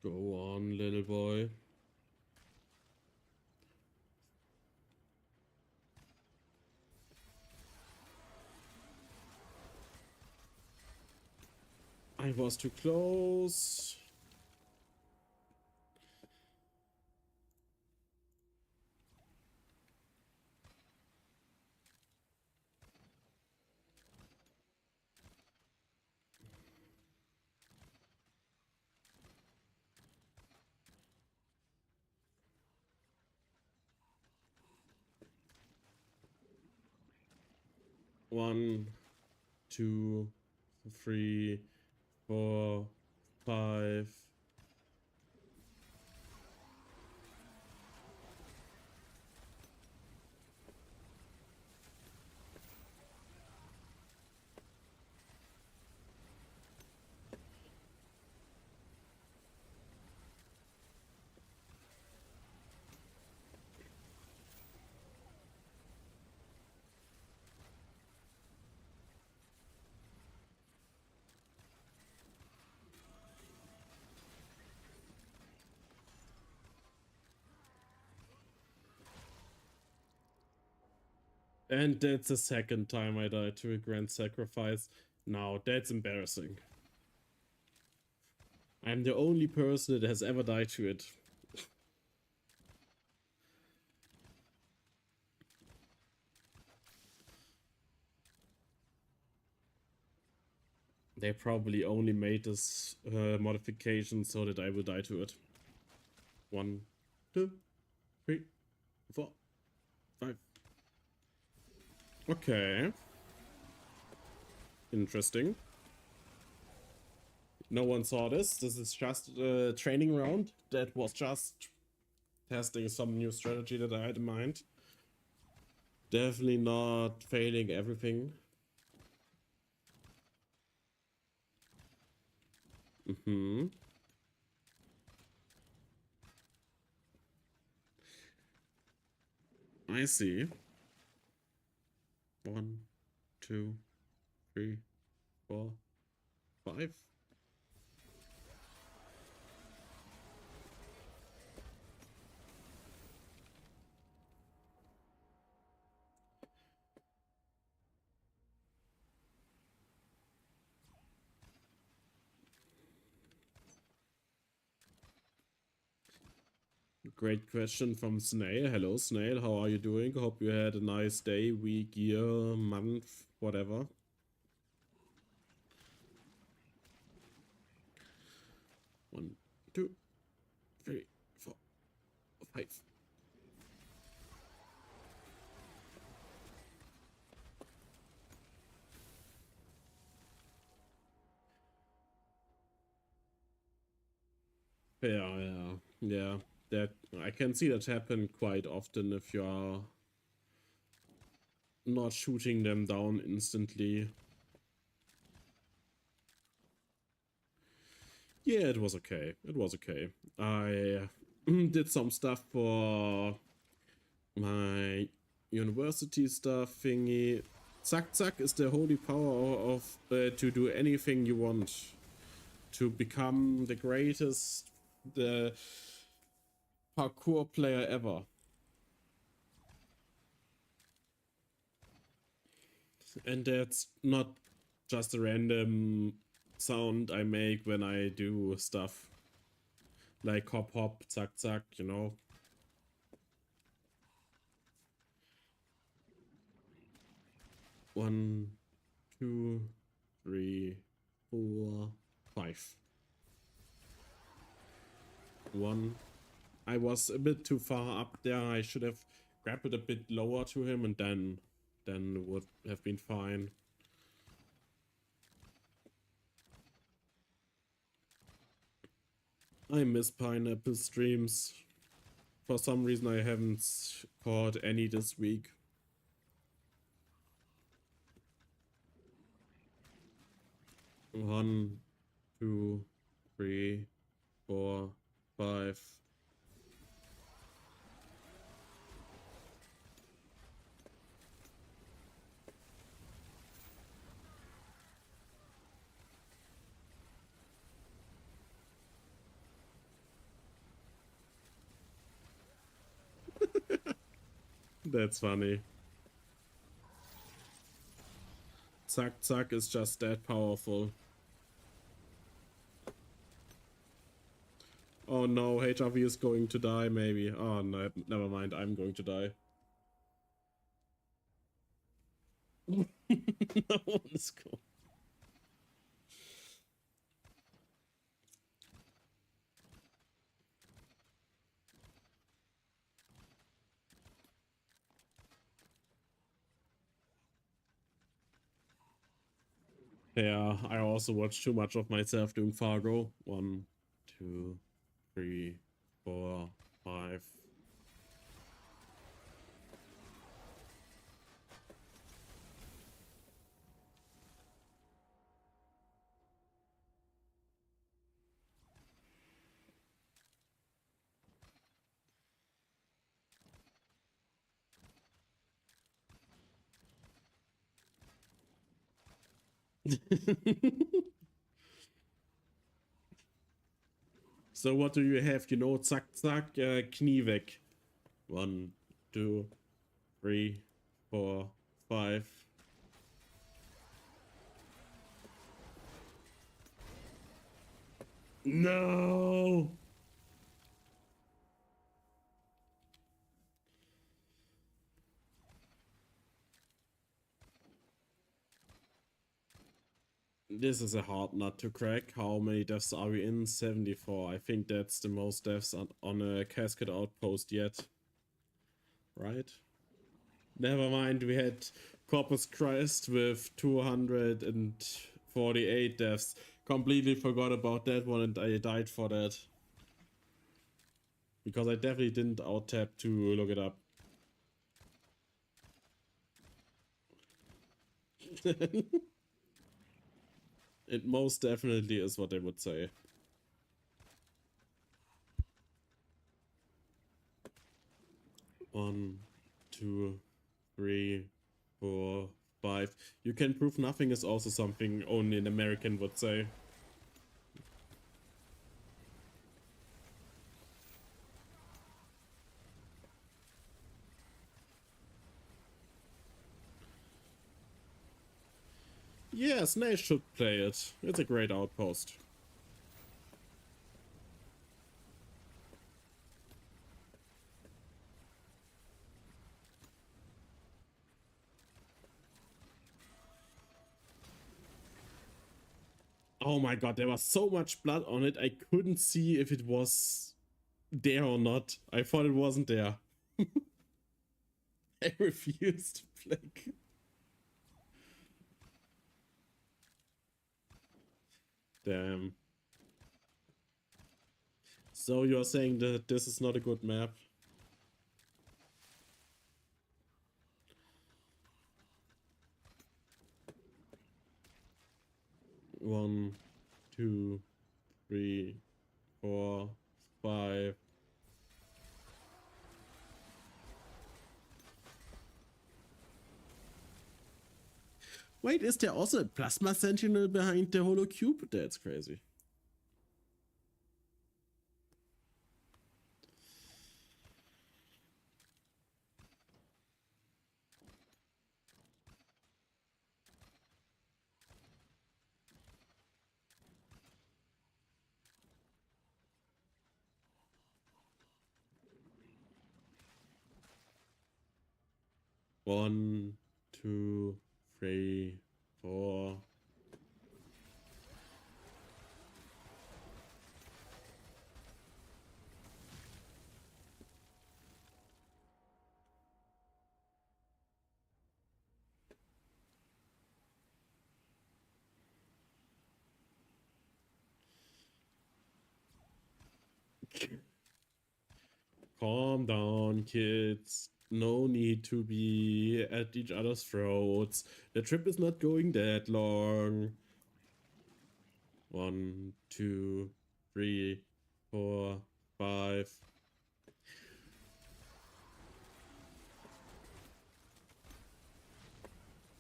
Go on, little boy. I was too close. One, 2, 3, 4, 5. And that's the second time I died to a grand sacrifice. Now, that's embarrassing. I'm the only person that has ever died to it. They probably only made this modification so that I will die to it. 1, 2, 3, 4, 5. Okay. Interesting. No one saw this. This is just a training round. That was just testing some new strategy that I had in mind. Definitely not failing everything. I see. 1, 2, 3, 4, 5. Great question from Snail. Hello, Snail. How are you doing? Hope you had a nice day, week, year, month, whatever. 1, 2, 3, 4, 5. Yeah. That I can see that happen quite often if you are not shooting them down instantly. Yeah, it was okay. It was okay. I did some stuff for my university stuff thingy. Zack Zack is the holy power of to do anything you want. To become the greatest the parkour player ever. And that's not just a random sound I make when I do stuff. Like hop hop, zack zack, you know. One, two, three, four, five. One. I was a bit too far up there. I should have grabbed it a bit lower to him and then would have been fine. I miss pineapple streams. For some reason I haven't caught any this week. One, two, three, four, five. That's funny. Zack Zack is just that powerful. Oh no, HRV is going to die maybe. Oh no, never mind, I'm going to die. No one is going. Yeah, I also watched too much of myself doing Fargo. 1, 2, 3, 4, 5. So what do you have? You know, zack zack, Knie weg. 1, 2, 3, 4, 5. No! This is a hard nut to crack. How many deaths are we in? 74. I think that's the most deaths on a casket outpost yet. Right? Never mind, we had Corpus Christ with 248 deaths. Completely forgot about that one and I died for that. Because I definitely didn't out-tap to look it up. It most definitely is what they would say. One, two, 3, 4, 5. You can prove nothing is also something only an American would say. Yeah, Snail should play it. It's a great outpost. Oh my god, there was so much blood on it, I couldn't see if it was there or not. I thought it wasn't there. I refused to play. Damn. So you're saying that this is not a good map? 1, 2, 3, 4, 5. Wait, is there also a plasma sentinel behind the holocube? That's crazy. One, 2, 3, 4. Calm down, kids. No need to be at each other's throats. The trip is not going that long. 1, 2, 3, 4, 5.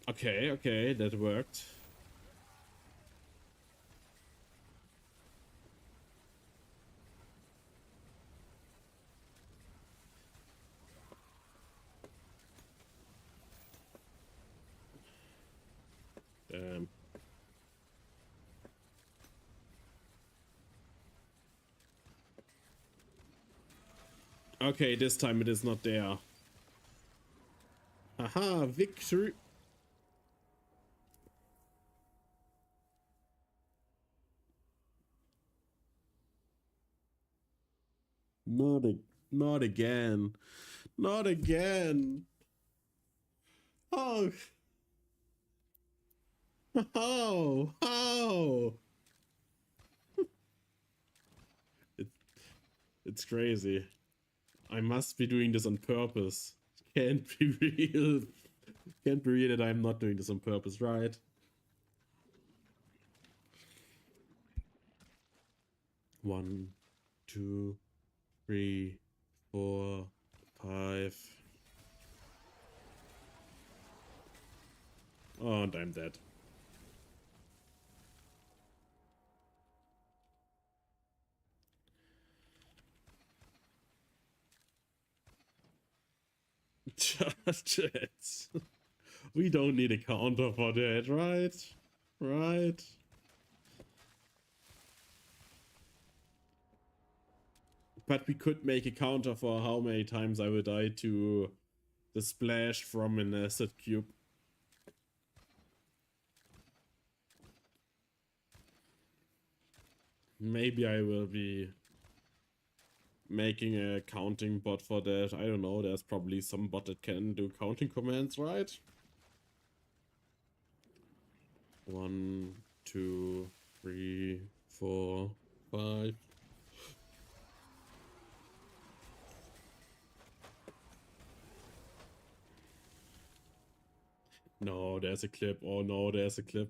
Okay, okay, that worked. Damn. Okay, this time it is not there. Haha, victory! Not again. Not again. Oh. How? It, it's crazy. I must be doing this on purpose. Can't be real. Can't be real that I'm not doing this on purpose, right? One, 2, 3, 4, 5. Oh, and I'm dead. Jets. We don't need a counter for that, right? Right? But we could make a counter for how many times I would die to the splash from an acid cube. Maybe I will be making a counting bot for that. I don't know, there's probably some bot that can do counting commands, right? 1, 2, 3, 4, 5. No, there's a clip. Oh no, there's a clip.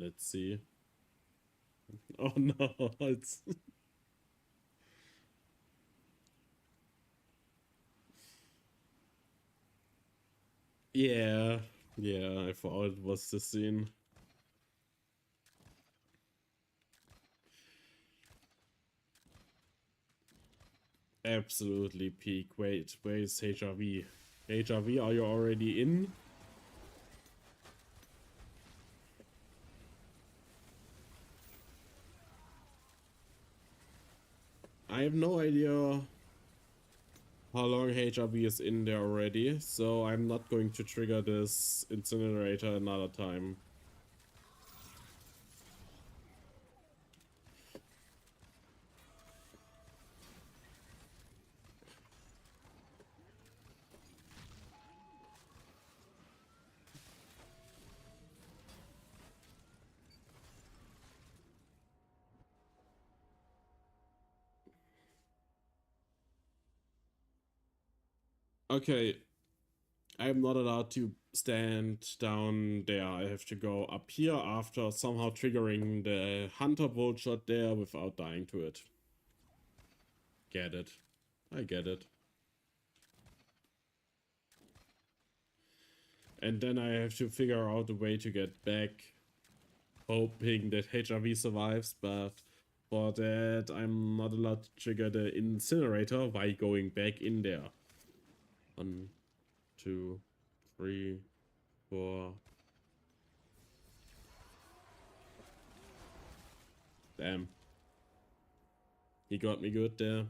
Let's see. Oh no, it's... Yeah, yeah, I thought it was the scene. Absolutely peak. Wait, where is HRV? HRV, are you already in? I have no idea how long HRV is in there already, so I'm not going to trigger this incinerator another time. Okay, I'm not allowed to stand down there. I have to go up here after somehow triggering the Hunter Bolt shot there without dying to it. Get it. I get it. And then I have to figure out a way to get back, hoping that HRV survives, but for that I'm not allowed to trigger the incinerator by going back in there. 1, 2, 3, 4. Damn. He got me good there.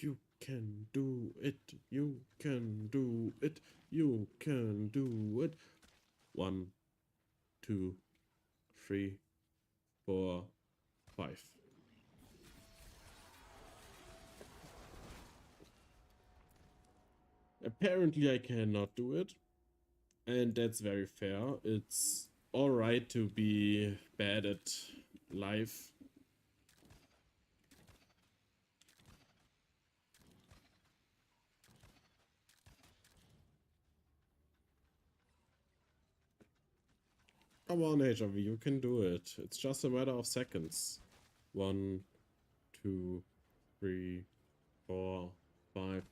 You can do it. You can do it. You can do it. 1, 2, 3, 4, 5. Apparently I cannot do it. And that's very fair. It's alright to be bad at life. Come on, HRV, you can do it. It's just a matter of seconds. 1, 2, 3, 4, 5.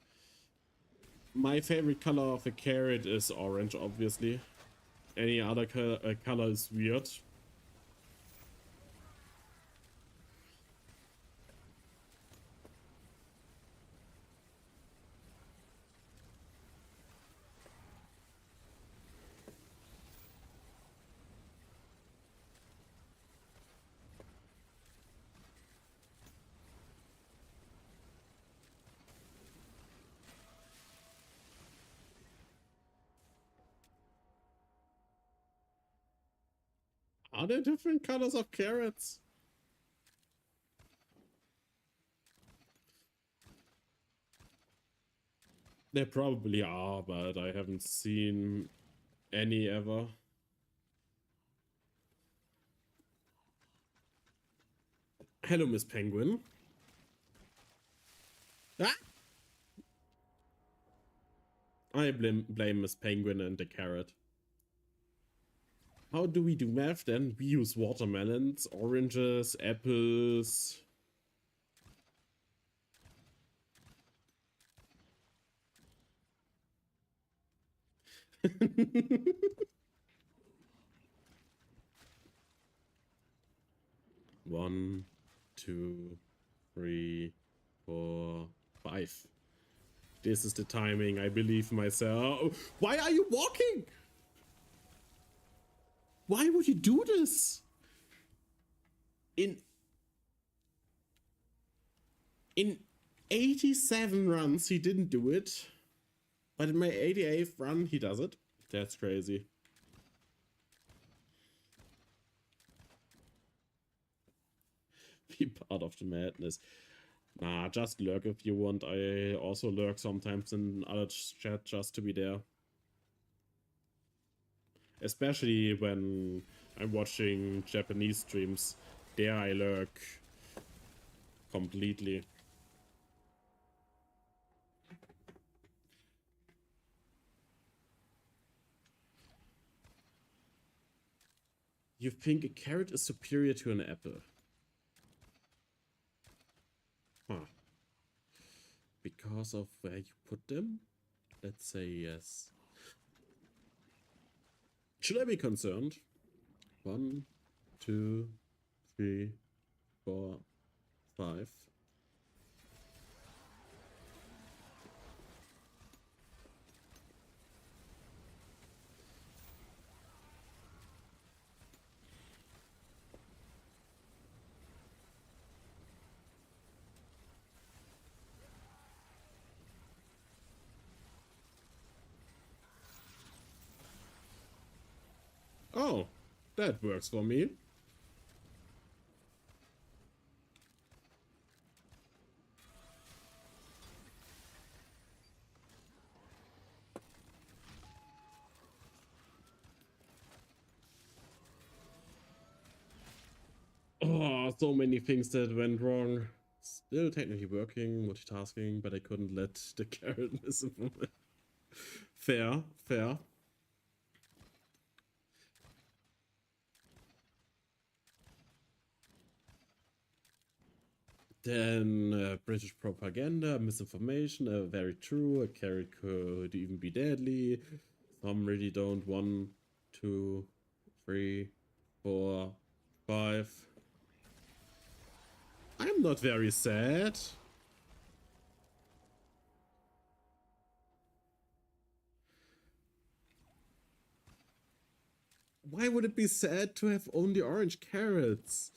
My favorite color of a carrot is orange, obviously. Any other color is weird. Are there different colors of carrots? There probably are, but I haven't seen any ever. Hello, Miss Penguin. Ah! I blame Miss Penguin and the carrot. How do we do math then? We use watermelons, oranges, apples. One, 2, 3, 4, 5. This is the timing. I believe myself. Why are you walking? Why would you do this? In 87 runs, he didn't do it. But in my 88th run, he does it. That's crazy. Be part of the madness. Nah, just lurk if you want. I also lurk sometimes in other chat just to be there. Especially when I'm watching Japanese streams. There I lurk completely. You think a carrot is superior to an apple? Huh. Because of where you put them? Let's say yes. Should I be concerned? 1, 2, 3, 4, 5. Oh, that works for me. so many things that went wrong. Still technically working, multitasking, but I couldn't let the carrot miss a moment. Fair, fair. Then British propaganda, misinformation, very true. A carrot could even be deadly. Some really don't. 1, 2, 3, 4, 5. I'm not very sad. Why would it be sad to have only orange carrots?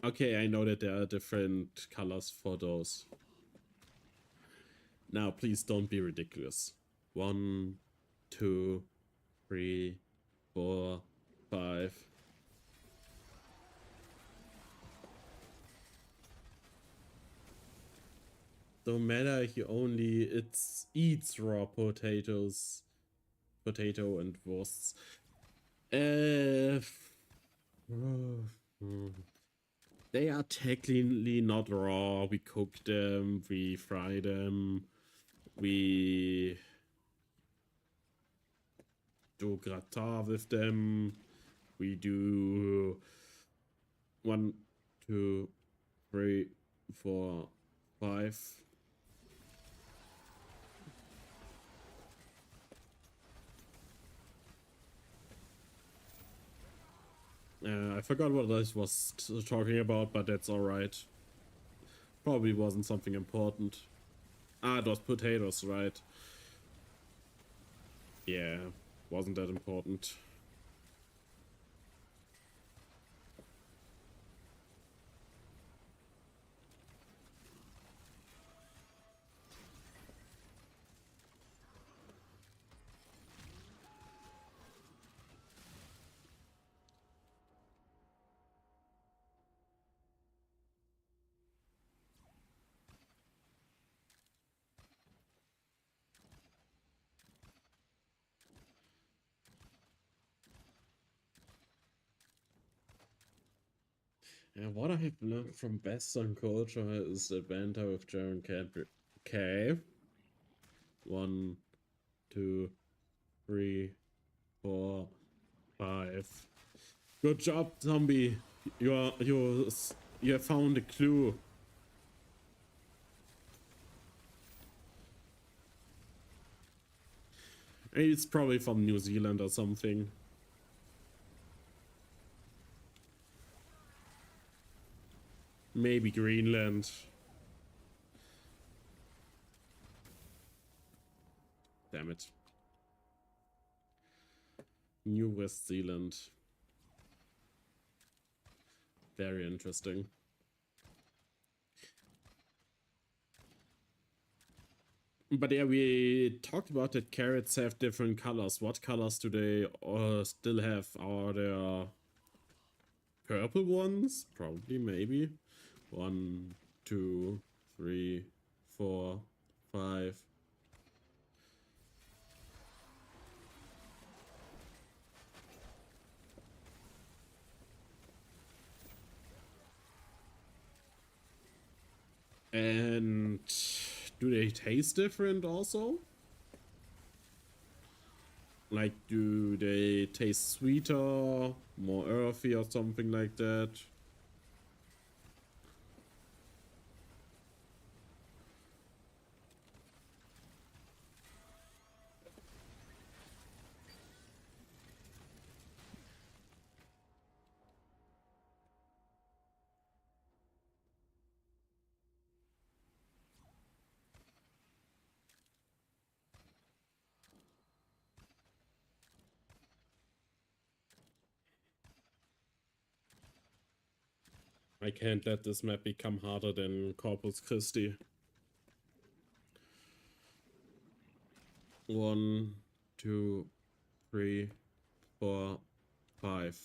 Okay, I know that there are different colors for those. Now, please don't be ridiculous. 1, 2, 3, 4, 5. Don't matter, he only eats raw potatoes, potato and wursts. They are technically not raw. We cook them, we fry them, we do gratin with them. We do 1, 2, 3, 4, 5. I forgot what I was talking about, but that's alright. Probably wasn't something important. Ah, it was potatoes, right? Yeah, wasn't that important. And what I have learned from Western culture is the banter with German Cadbury. Okay. 1, 2, 3, 4, 5. Good job, zombie. You have found a clue. It's probably from New Zealand or something. Maybe Greenland. Damn it. New West Zealand. Very interesting. But yeah, we talked about that carrots have different colors. What colors do they still have? Are there purple ones? Probably, maybe. 1, 2, 3, 4, 5. And do they taste different also? Like, do they taste sweeter, more earthy or something like that? I can't let this map become harder than Corpus Christi. 1, 2, 3, 4, 5.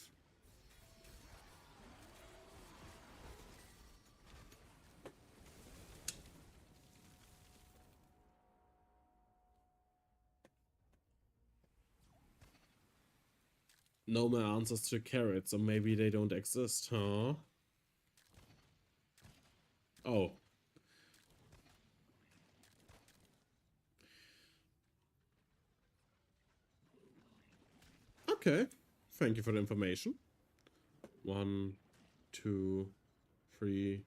No more answers to carrots, or maybe they don't exist, huh? Oh. Okay. Thank you for the information. 1, 2, 3,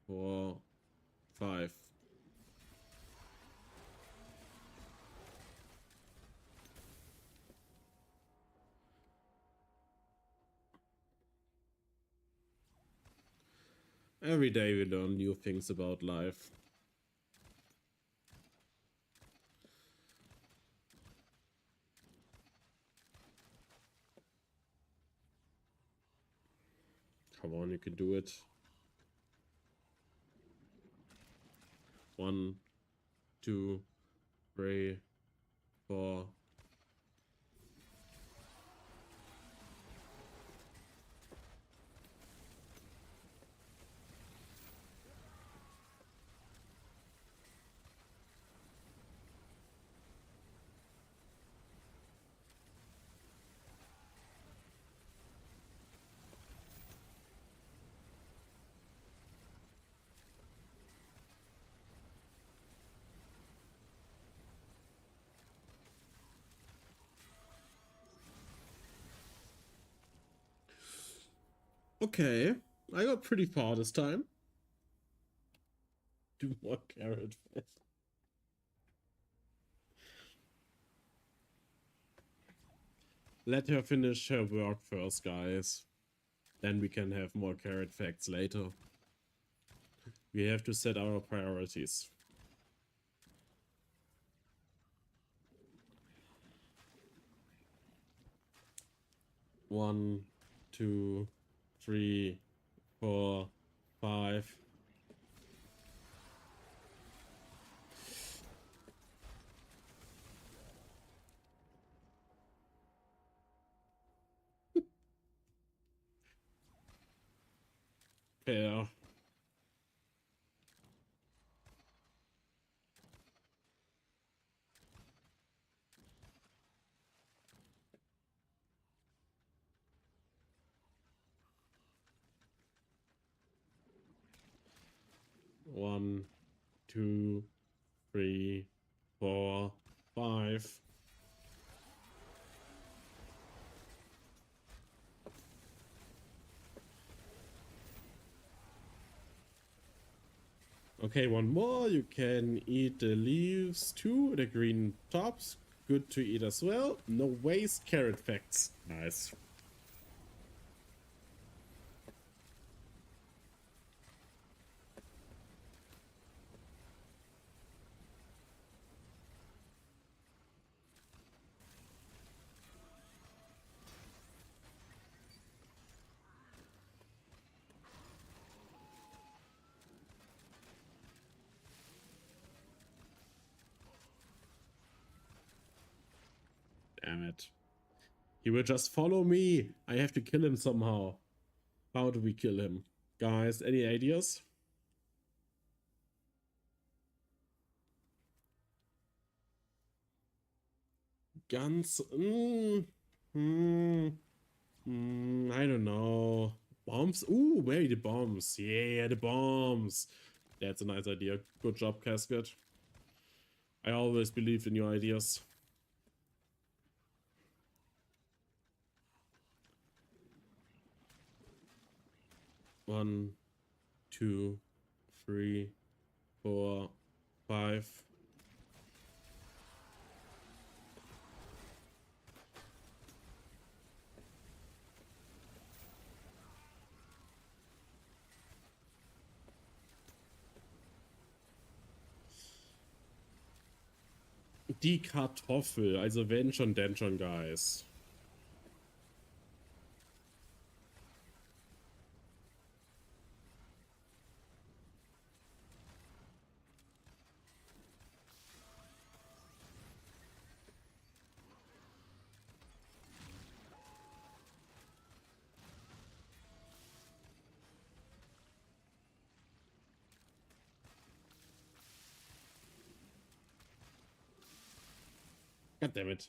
4, 5. Every day we learn new things about life. Come on, you can do it. 1, 2, 3, 4. Okay, I got pretty far this time. Do more carrot. Let her finish her work first, guys. Then we can have more carrot facts later. We have to set our priorities. One, 2, 3, 4, 5. Fair. One, 2, 3, 4, 5. Okay, one more. You can eat the leaves too, the green tops. Good to eat as well. No waste carrot facts. Nice. Damn it. He will just follow me. I have to kill him somehow. How do we kill him? Guys, any ideas? Guns? I don't know. Bombs? Ooh, maybe the bombs. Yeah, the bombs. That's a nice idea. Good job, Casket. I always believed in your ideas. One, 2, 3, 4, 5. Die Kartoffel. Also wenn schon, denn schon, guys. God damn it.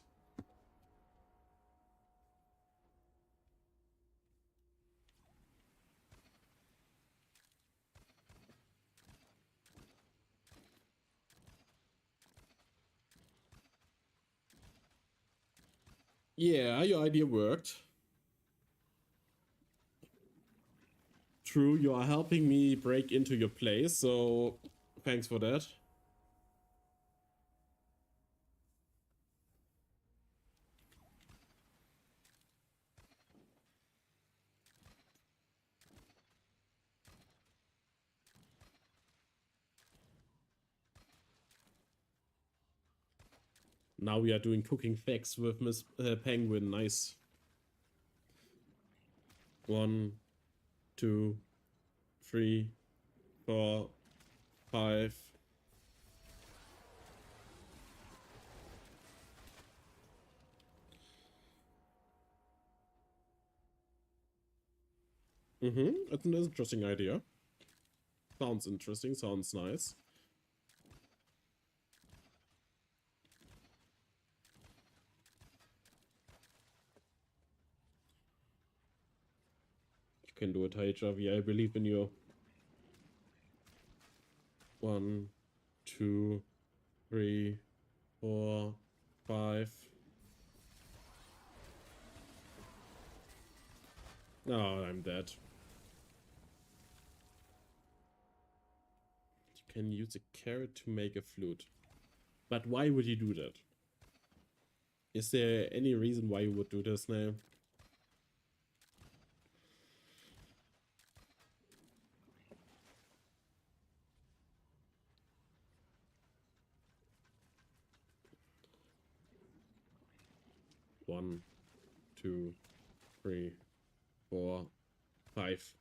Yeah, your idea worked. True, you are helping me break into your place, so thanks for that. Now we are doing cooking facts with Miss Penguin. Nice. 1, 2, 3, 4, 5. It's an interesting idea. Sounds interesting, sounds nice. You can do it, Hijavi. I believe in you. 1, 2, 3, 4, 5. Oh, I'm dead. You can use a carrot to make a flute. But why would you do that? Is there any reason why you would do this now? One, 2, 3, 4, 5.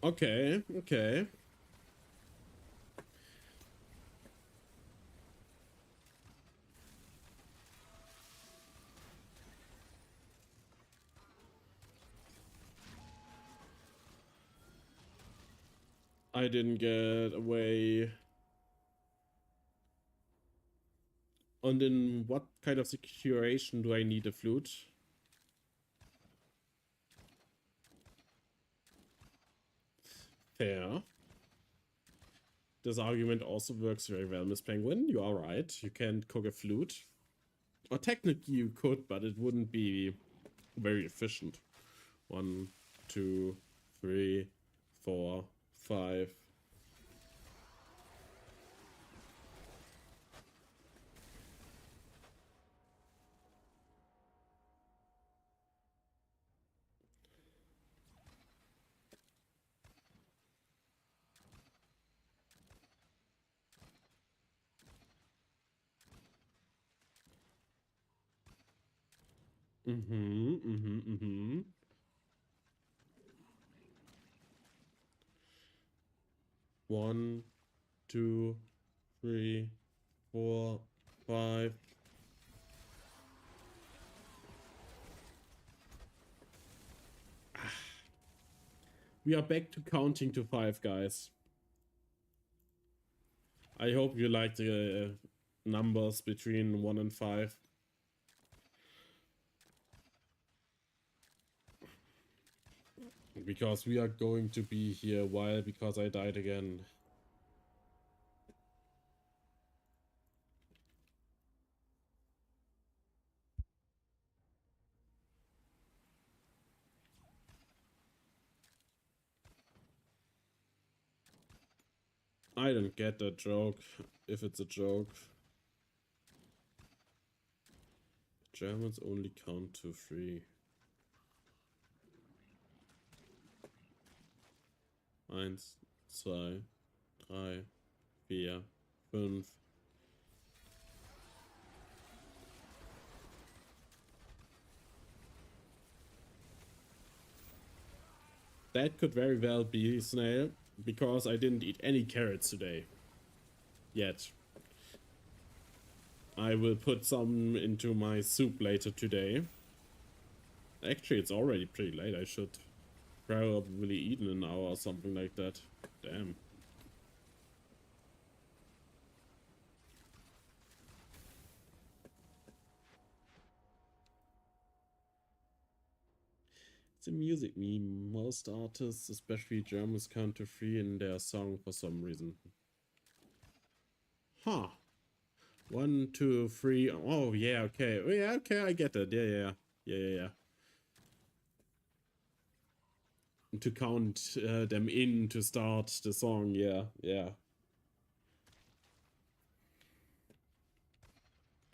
Okay, okay. I didn't get away. And in what kind of situation do I need a flute? Fair. This argument also works very well, Miss Penguin. You are right. You can't cook a flute. Or technically you could, but it wouldn't be very efficient. 1, 2, 3, 4, 5. One, 2, 3, 4, 5. We are back to counting to 5, guys. I hope you like the numbers between 1 and 5. Because we are going to be here a while because I died again. I don't get that joke, if it's a joke. Germans only count to 3. 1, 2, 3, 4, 5. That could very well be Snail, because I didn't eat any carrots today. Yet. I will put some into my soup later today. Actually, it's already pretty late. I should probably eat in an hour or something like that. Damn. The music meme. Most artists, especially Germans, count to 3 in their song for some reason. Huh. 1, 2, 3. Oh, yeah, okay. Yeah, okay, I get it. Yeah. To count them in to start the song. Yeah.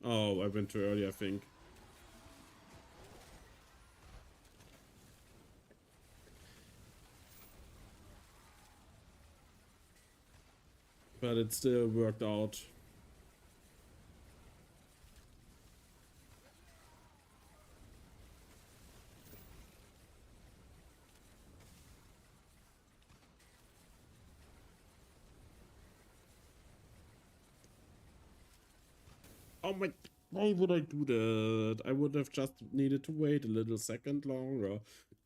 Oh, I went too early, I think. But it still worked out. Oh my, why would I do that? I would have just needed to wait a little second longer.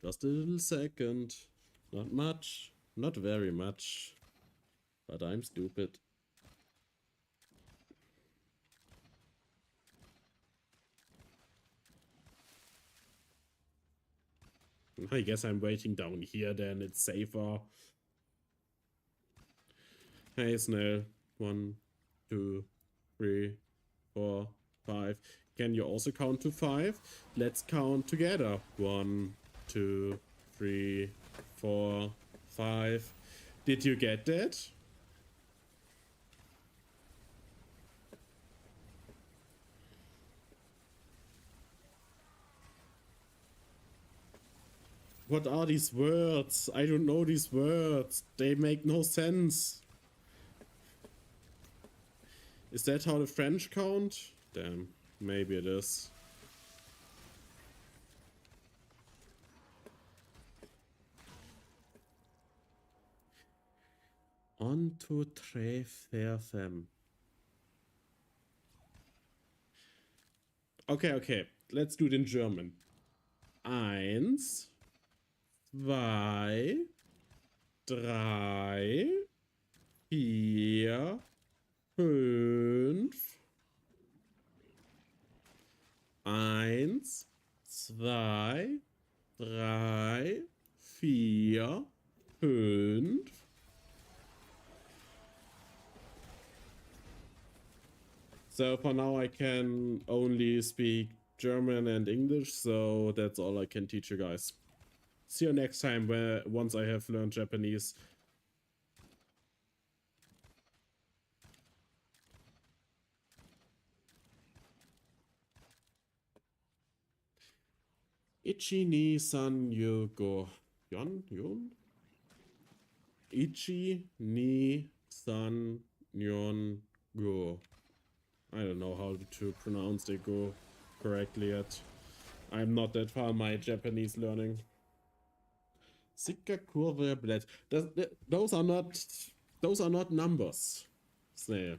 Just a little second. Not much. Not very much. But I'm stupid. I guess I'm waiting down here then. It's safer. Hey, Snail. 1, 2, 3, 4, 5. Can you also count to 5? Let's count together. 1, 2, 3, 4, 5. Did you get that? What are these words? I don't know these words. They make no sense. Is that how the French count? Damn, maybe it is. On to très fem. Okay. Let's do it in German. 1, 2, 3, 4, 5. 1, 2, 3, 4, 5. So for now I can only speak German and English, so that's all I can teach you guys. See you next time once I have learned Japanese. Ichi ni san yo go. Yon? Ichi ni san yon go. I don't know how to pronounce the go correctly yet. I'm not that far in my Japanese learning. Sika kurve bled. Those are not numbers. Snail.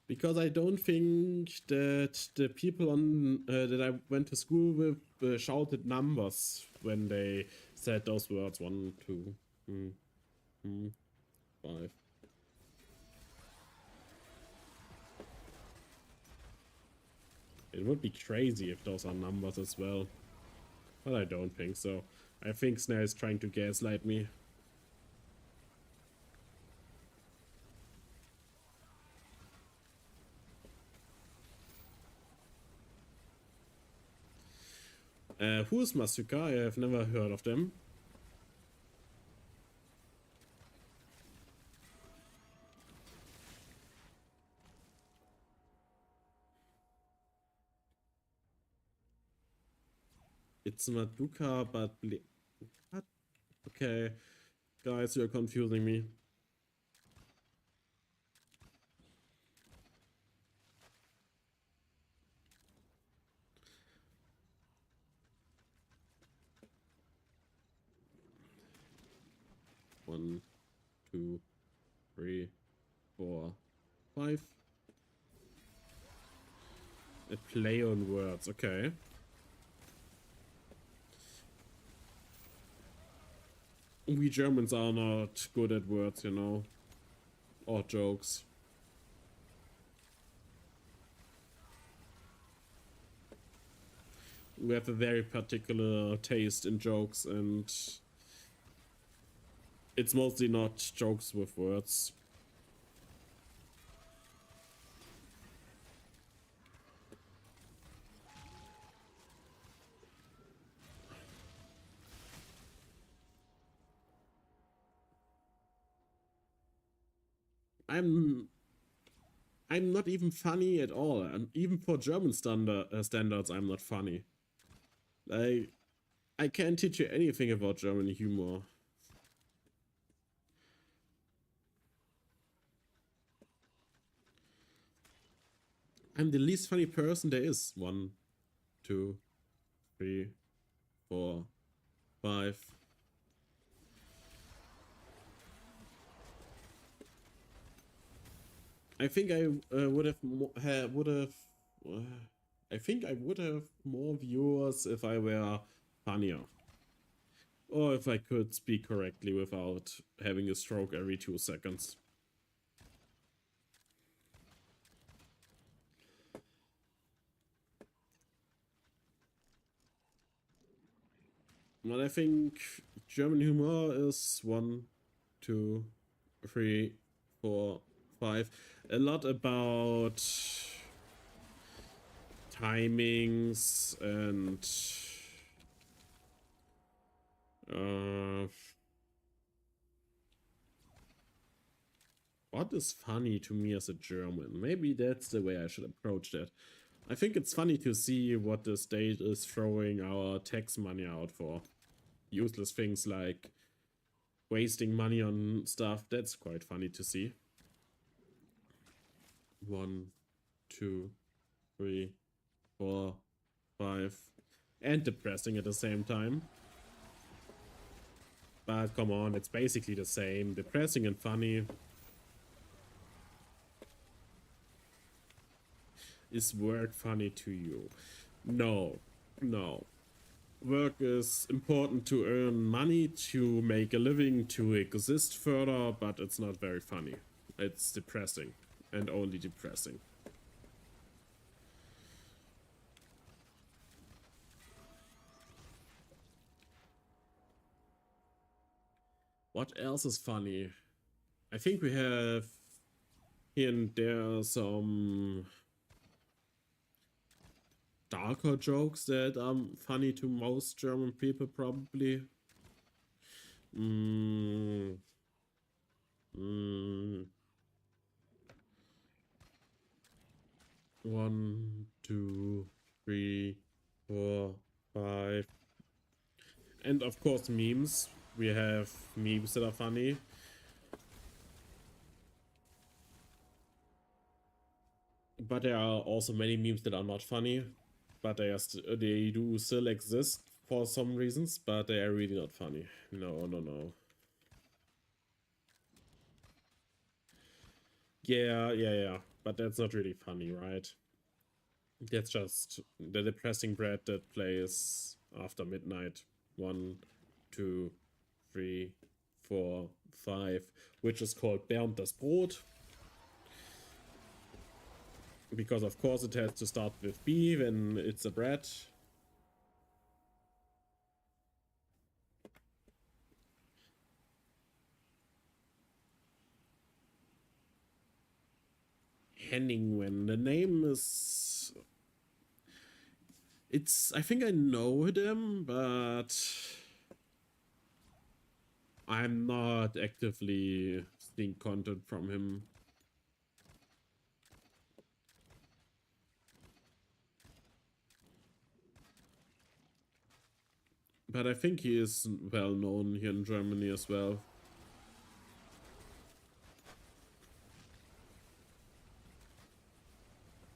Because I don't think that the people on that I went to school with shouted numbers when they said those words. 1, 2, 5. It would be crazy if those are numbers as well. But I don't think so. I think Snail is trying to gaslight me. Who is Masuka? I have never heard of them. It's Madoka, but... What? Okay. Guys, you're confusing me. One, 2, 3, 4, 5. A play on words, okay. We Germans are not good at words, you know. Or jokes. We have a very particular taste in jokes, and it's mostly not jokes with words. I'm not even funny at all. Even for German standards, I'm not funny. I can't teach you anything about German humor. I'm the least funny person there is. 1, 2, 3, 4, 5. I think I would have I think I would have more viewers if I were funnier, or if I could speak correctly without having a stroke every 2 seconds. But I think German humor is 1, 2, 3, 4, 5. A lot about timings and what is funny to me as a German? Maybe that's the way I should approach that. I think it's funny to see what the state is throwing our tax money out for. Useless things like wasting money on stuff. That's quite funny to see. 1, 2, 3, 4, 5. And depressing at the same time. But come on, it's basically the same. Depressing and funny. Is work funny to you? No. No. Work is important to earn money, to make a living, to exist further, but it's not very funny. It's depressing. And only depressing. What else is funny? I think we have here and there some darker jokes that are funny to most German people, probably. 1, 2, 3, 4, 5. And of course memes. We have memes that are funny. But there are also many memes that are not funny. But they do still exist for some reasons, but they are really not funny. No, no, no. Yeah. But that's not really funny, right? That's just the depressing bread that plays after midnight. 1, 2, 3, 4, 5, which is called Bernd das Brot. Because of course it has to start with B when it's a bread. Henning, when the name is... I think I know him, but I'm not actively seeing content from him. But I think he is well known here in Germany as well.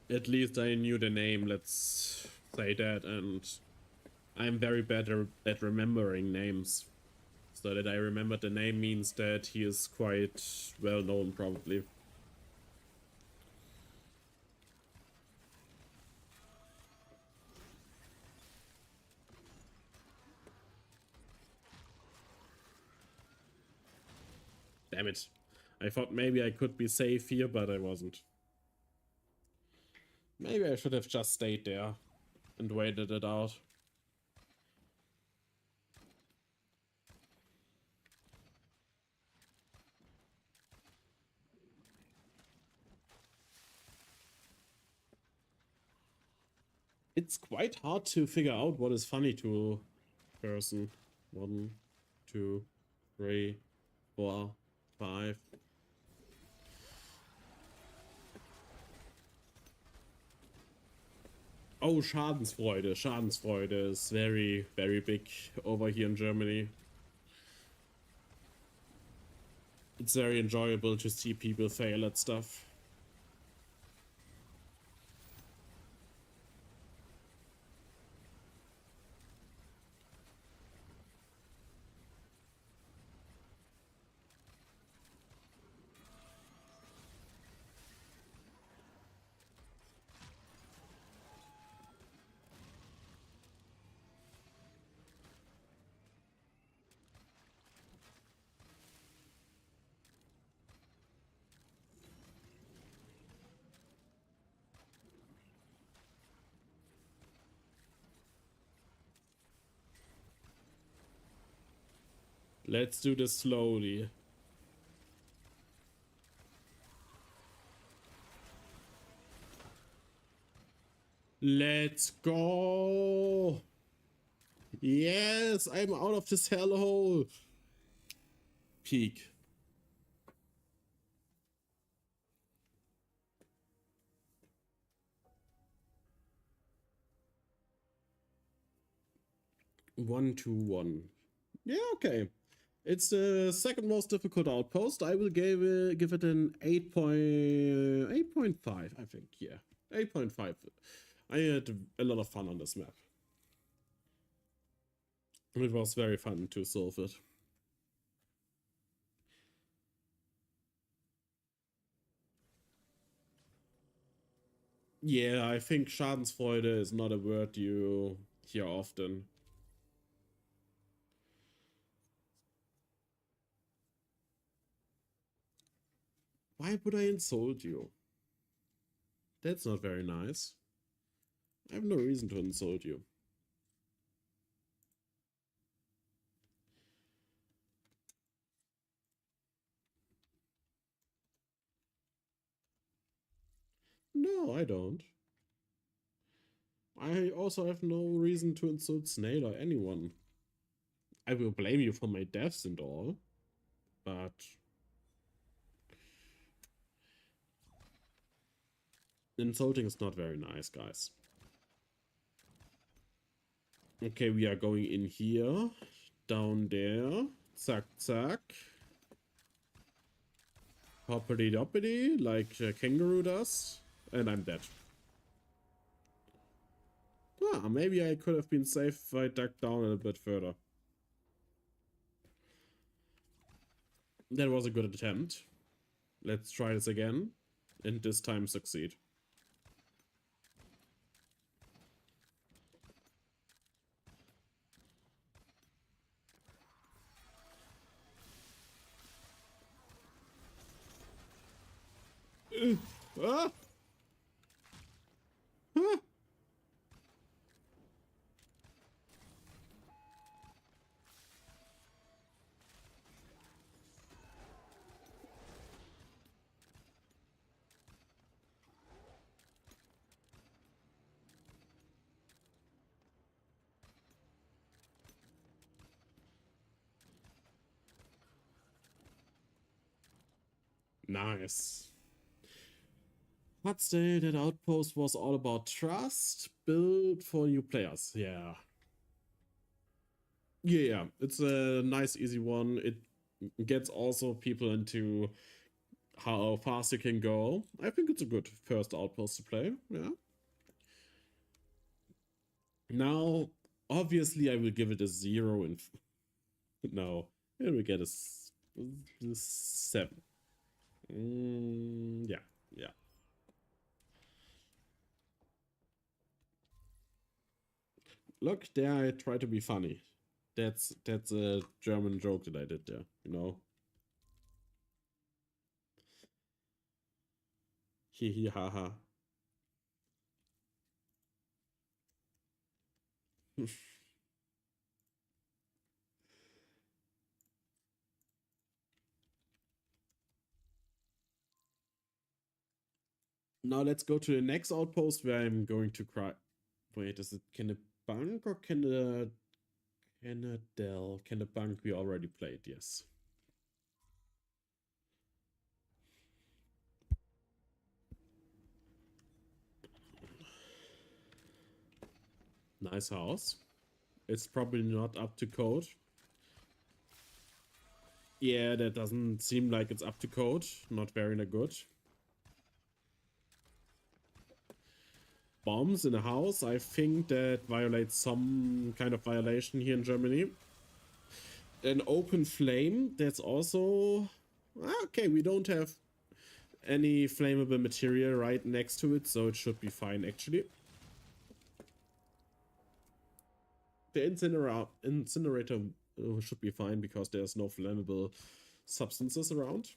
At least I knew the name, let's say that, and I'm very bad at remembering names. So that I remembered the name means that he is quite well known, probably. Damn it. I thought maybe I could be safe here, but I wasn't. Maybe I should have just stayed there and waited it out. It's quite hard to figure out what is funny to a person. 1, 2, 3, 4, 5. Oh, Schadensfreude. Schadensfreude is very, very big over here in Germany. It's very enjoyable to see people fail at stuff. Let's do this slowly. Let's go! Yes, I'm out of this hellhole! Peak. One, 2, 1. Yeah, okay. It's the second most difficult outpost. I will give it an 8.5, I think. Yeah, 8.5. I had a lot of fun on this map. It was very fun to solve it. Yeah, I think Schadensfreude is not a word you hear often. Why would I insult you? That's not very nice. I have no reason to insult you. No, I don't. I also have no reason to insult Snail or anyone. I will blame you for my deaths and all, but insulting is not very nice, guys. Okay, we are going in here, down there, zack, zack. Hoppity doppity, like a kangaroo does, and I'm dead. Ah, maybe I could have been safe if I dug down a little bit further. That was a good attempt. Let's try this again, and this time succeed. Ah! Ah! Nice. I'd say that outpost was all about trust, built for new players. Yeah. Yeah, it's a nice, easy one. It gets also people into how fast you can go. I think it's a good first outpost to play. Yeah. Now, obviously, I will give it a 0 and no, here we get a 7. Yeah, yeah. Look, there I try to be funny. That's a German joke that I did there, you know. Hee hee ha ha. Now let's go to the next outpost where I'm going to cry. Wait, is it Kennebunk or Kennedell? Kennebunk we already played, yes. Nice house. It's probably not up to code. Yeah, that doesn't seem like it's up to code. Not very good. Bombs in a house, I think that violates some kind of violation here in Germany. An open flame, that's also... Okay, we don't have any flammable material right next to it, so it should be fine actually. The incinerator should be fine because there's no flammable substances around.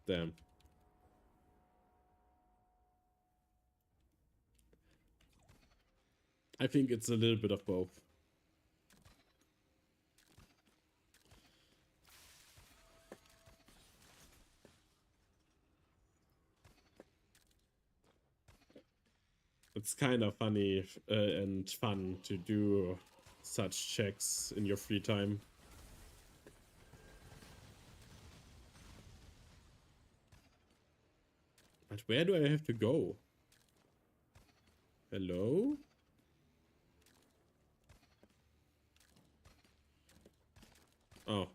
Damn. I think it's a little bit of both. It's kind of funny and fun to do such checks in your free time. But where do I have to go? Hello? Oh.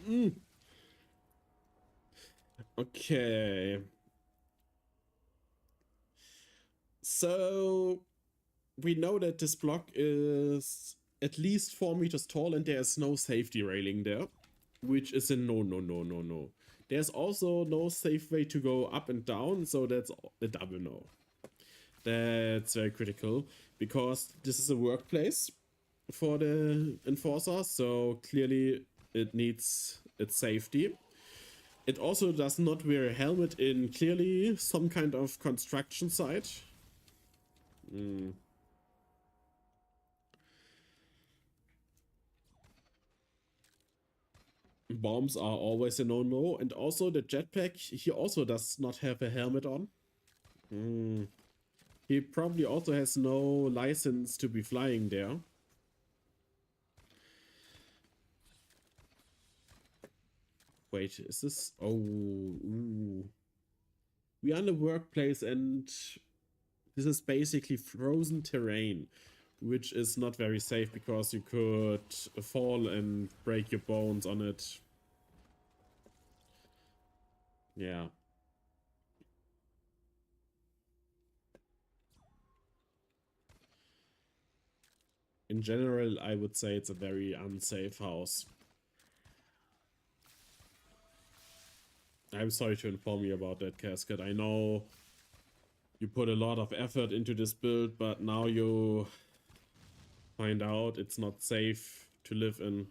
Mm. Okay. So we know that this block is at least 4 meters tall and there's no safety railing there, which is a no. There's also no safe way to go up and down, so that's a double no. That's very critical because this is a workplace for the enforcer, so clearly it needs its safety. It also does not wear a helmet in clearly some kind of construction site. Bombs are always a no-no, and also the jetpack, he also does not have a helmet on. He probably also has no license to be flying there. Wait, is this... Oh, ooh. We are in a workplace and this is basically frozen terrain, which is not very safe because you could fall and break your bones on it. Yeah. In general, I would say it's a very unsafe house. I'm sorry to inform you about that, Casket. I know you put a lot of effort into this build, but now you find out it's not safe to live in.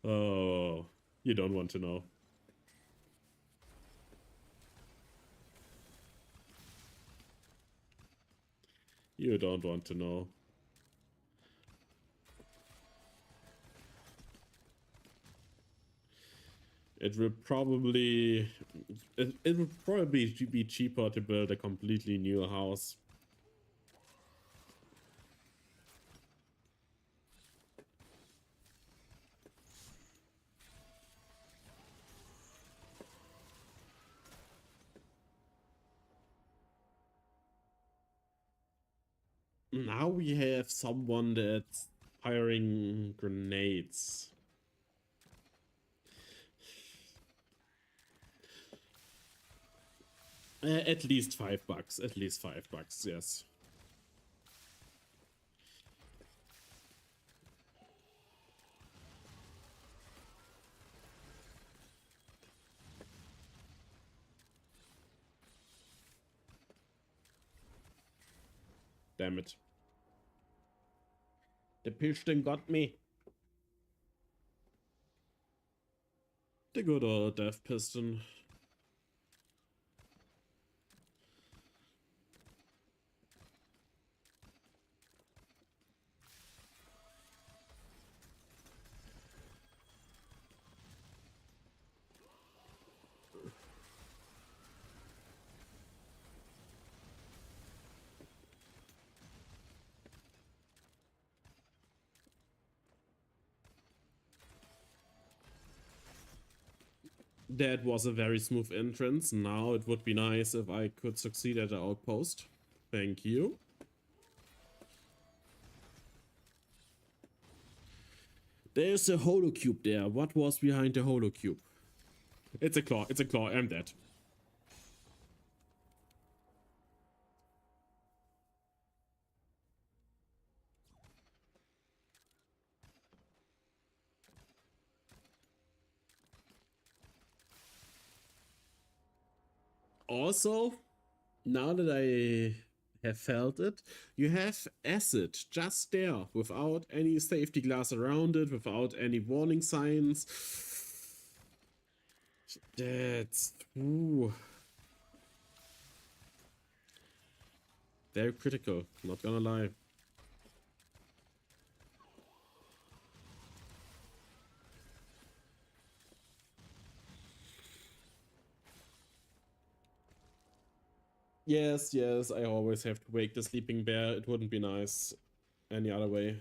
Oh, you don't want to know. You don't want to know. It would probably be cheaper to build a completely new house. Now we have someone that's firing grenades. At least $5. At least $5, yes. Damn it. The piston got me. The good old death piston. That was a very smooth entrance. Now it would be nice if I could succeed at the outpost. Thank you. There's a holocube there. What was behind the holocube? It's a claw. It's a claw. I'm dead. Also, now that I have felt it, you have acid just there without any safety glass around it, without any warning signs. That's ooh, very critical, not gonna lie. Yes, yes, I always have to wake the sleeping bear. It wouldn't be nice any other way.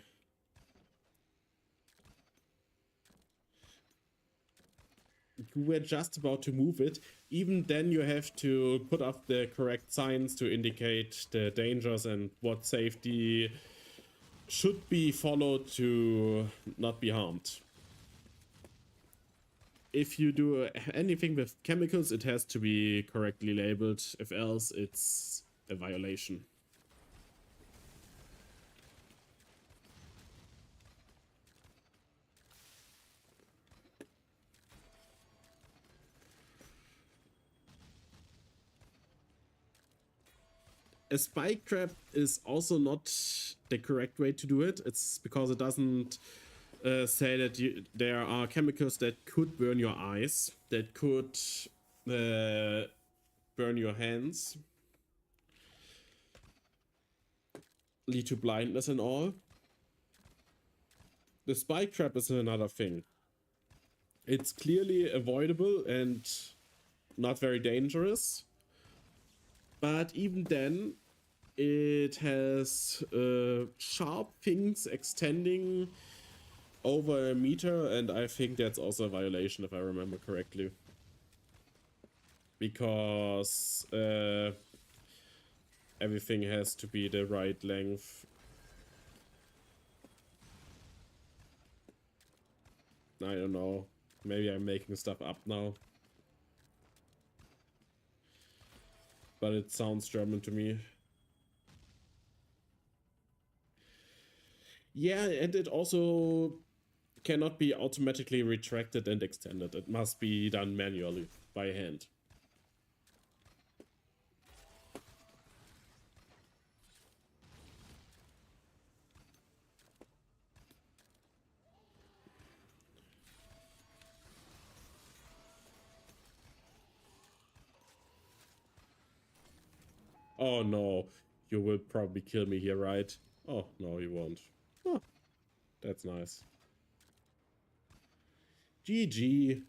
You were just about to move it. Even then you have to put up the correct signs to indicate the dangers and what safety should be followed to not be harmed. If you do anything with chemicals, it has to be correctly labeled. If else, it's a violation. A spike trap is also not the correct way to do it. It's because it doesn't say that there are chemicals that could burn your eyes, that could burn your hands, lead to blindness and all. The spike trap is another thing. It's clearly avoidable and not very dangerous, but even then it has sharp things extending over a meter, and I think that's also a violation if I remember correctly, because everything has to be the right length. I don't know, maybe I'm making stuff up now, but it sounds German to me. Yeah, and it also cannot be automatically retracted and extended. It must be done manually by hand. Oh no, you will probably kill me here, right? Oh no, you won't. Oh, that's nice. GG.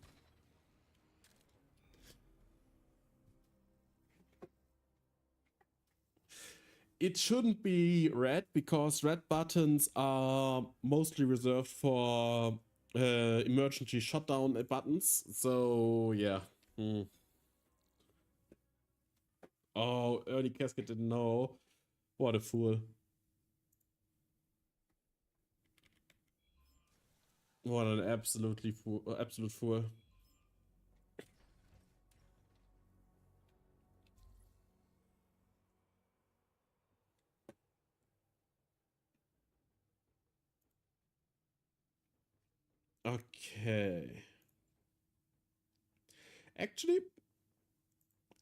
It shouldn't be red because red buttons are mostly reserved for emergency shutdown buttons. So yeah. Oh, early casket didn't know. What a fool. What an absolute fool. Okay. Actually,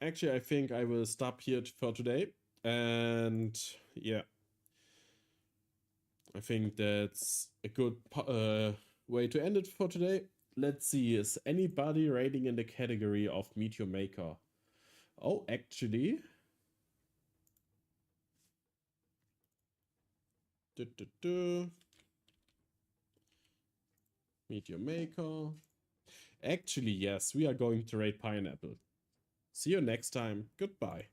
I think I will stop here for today. And yeah, I think that's a good way to end it for today. Let's see, is anybody rating in the category of Meteor Maker? Oh, actually. Meteor Maker. Actually, yes, we are going to rate Pineapple. See you next time. Goodbye.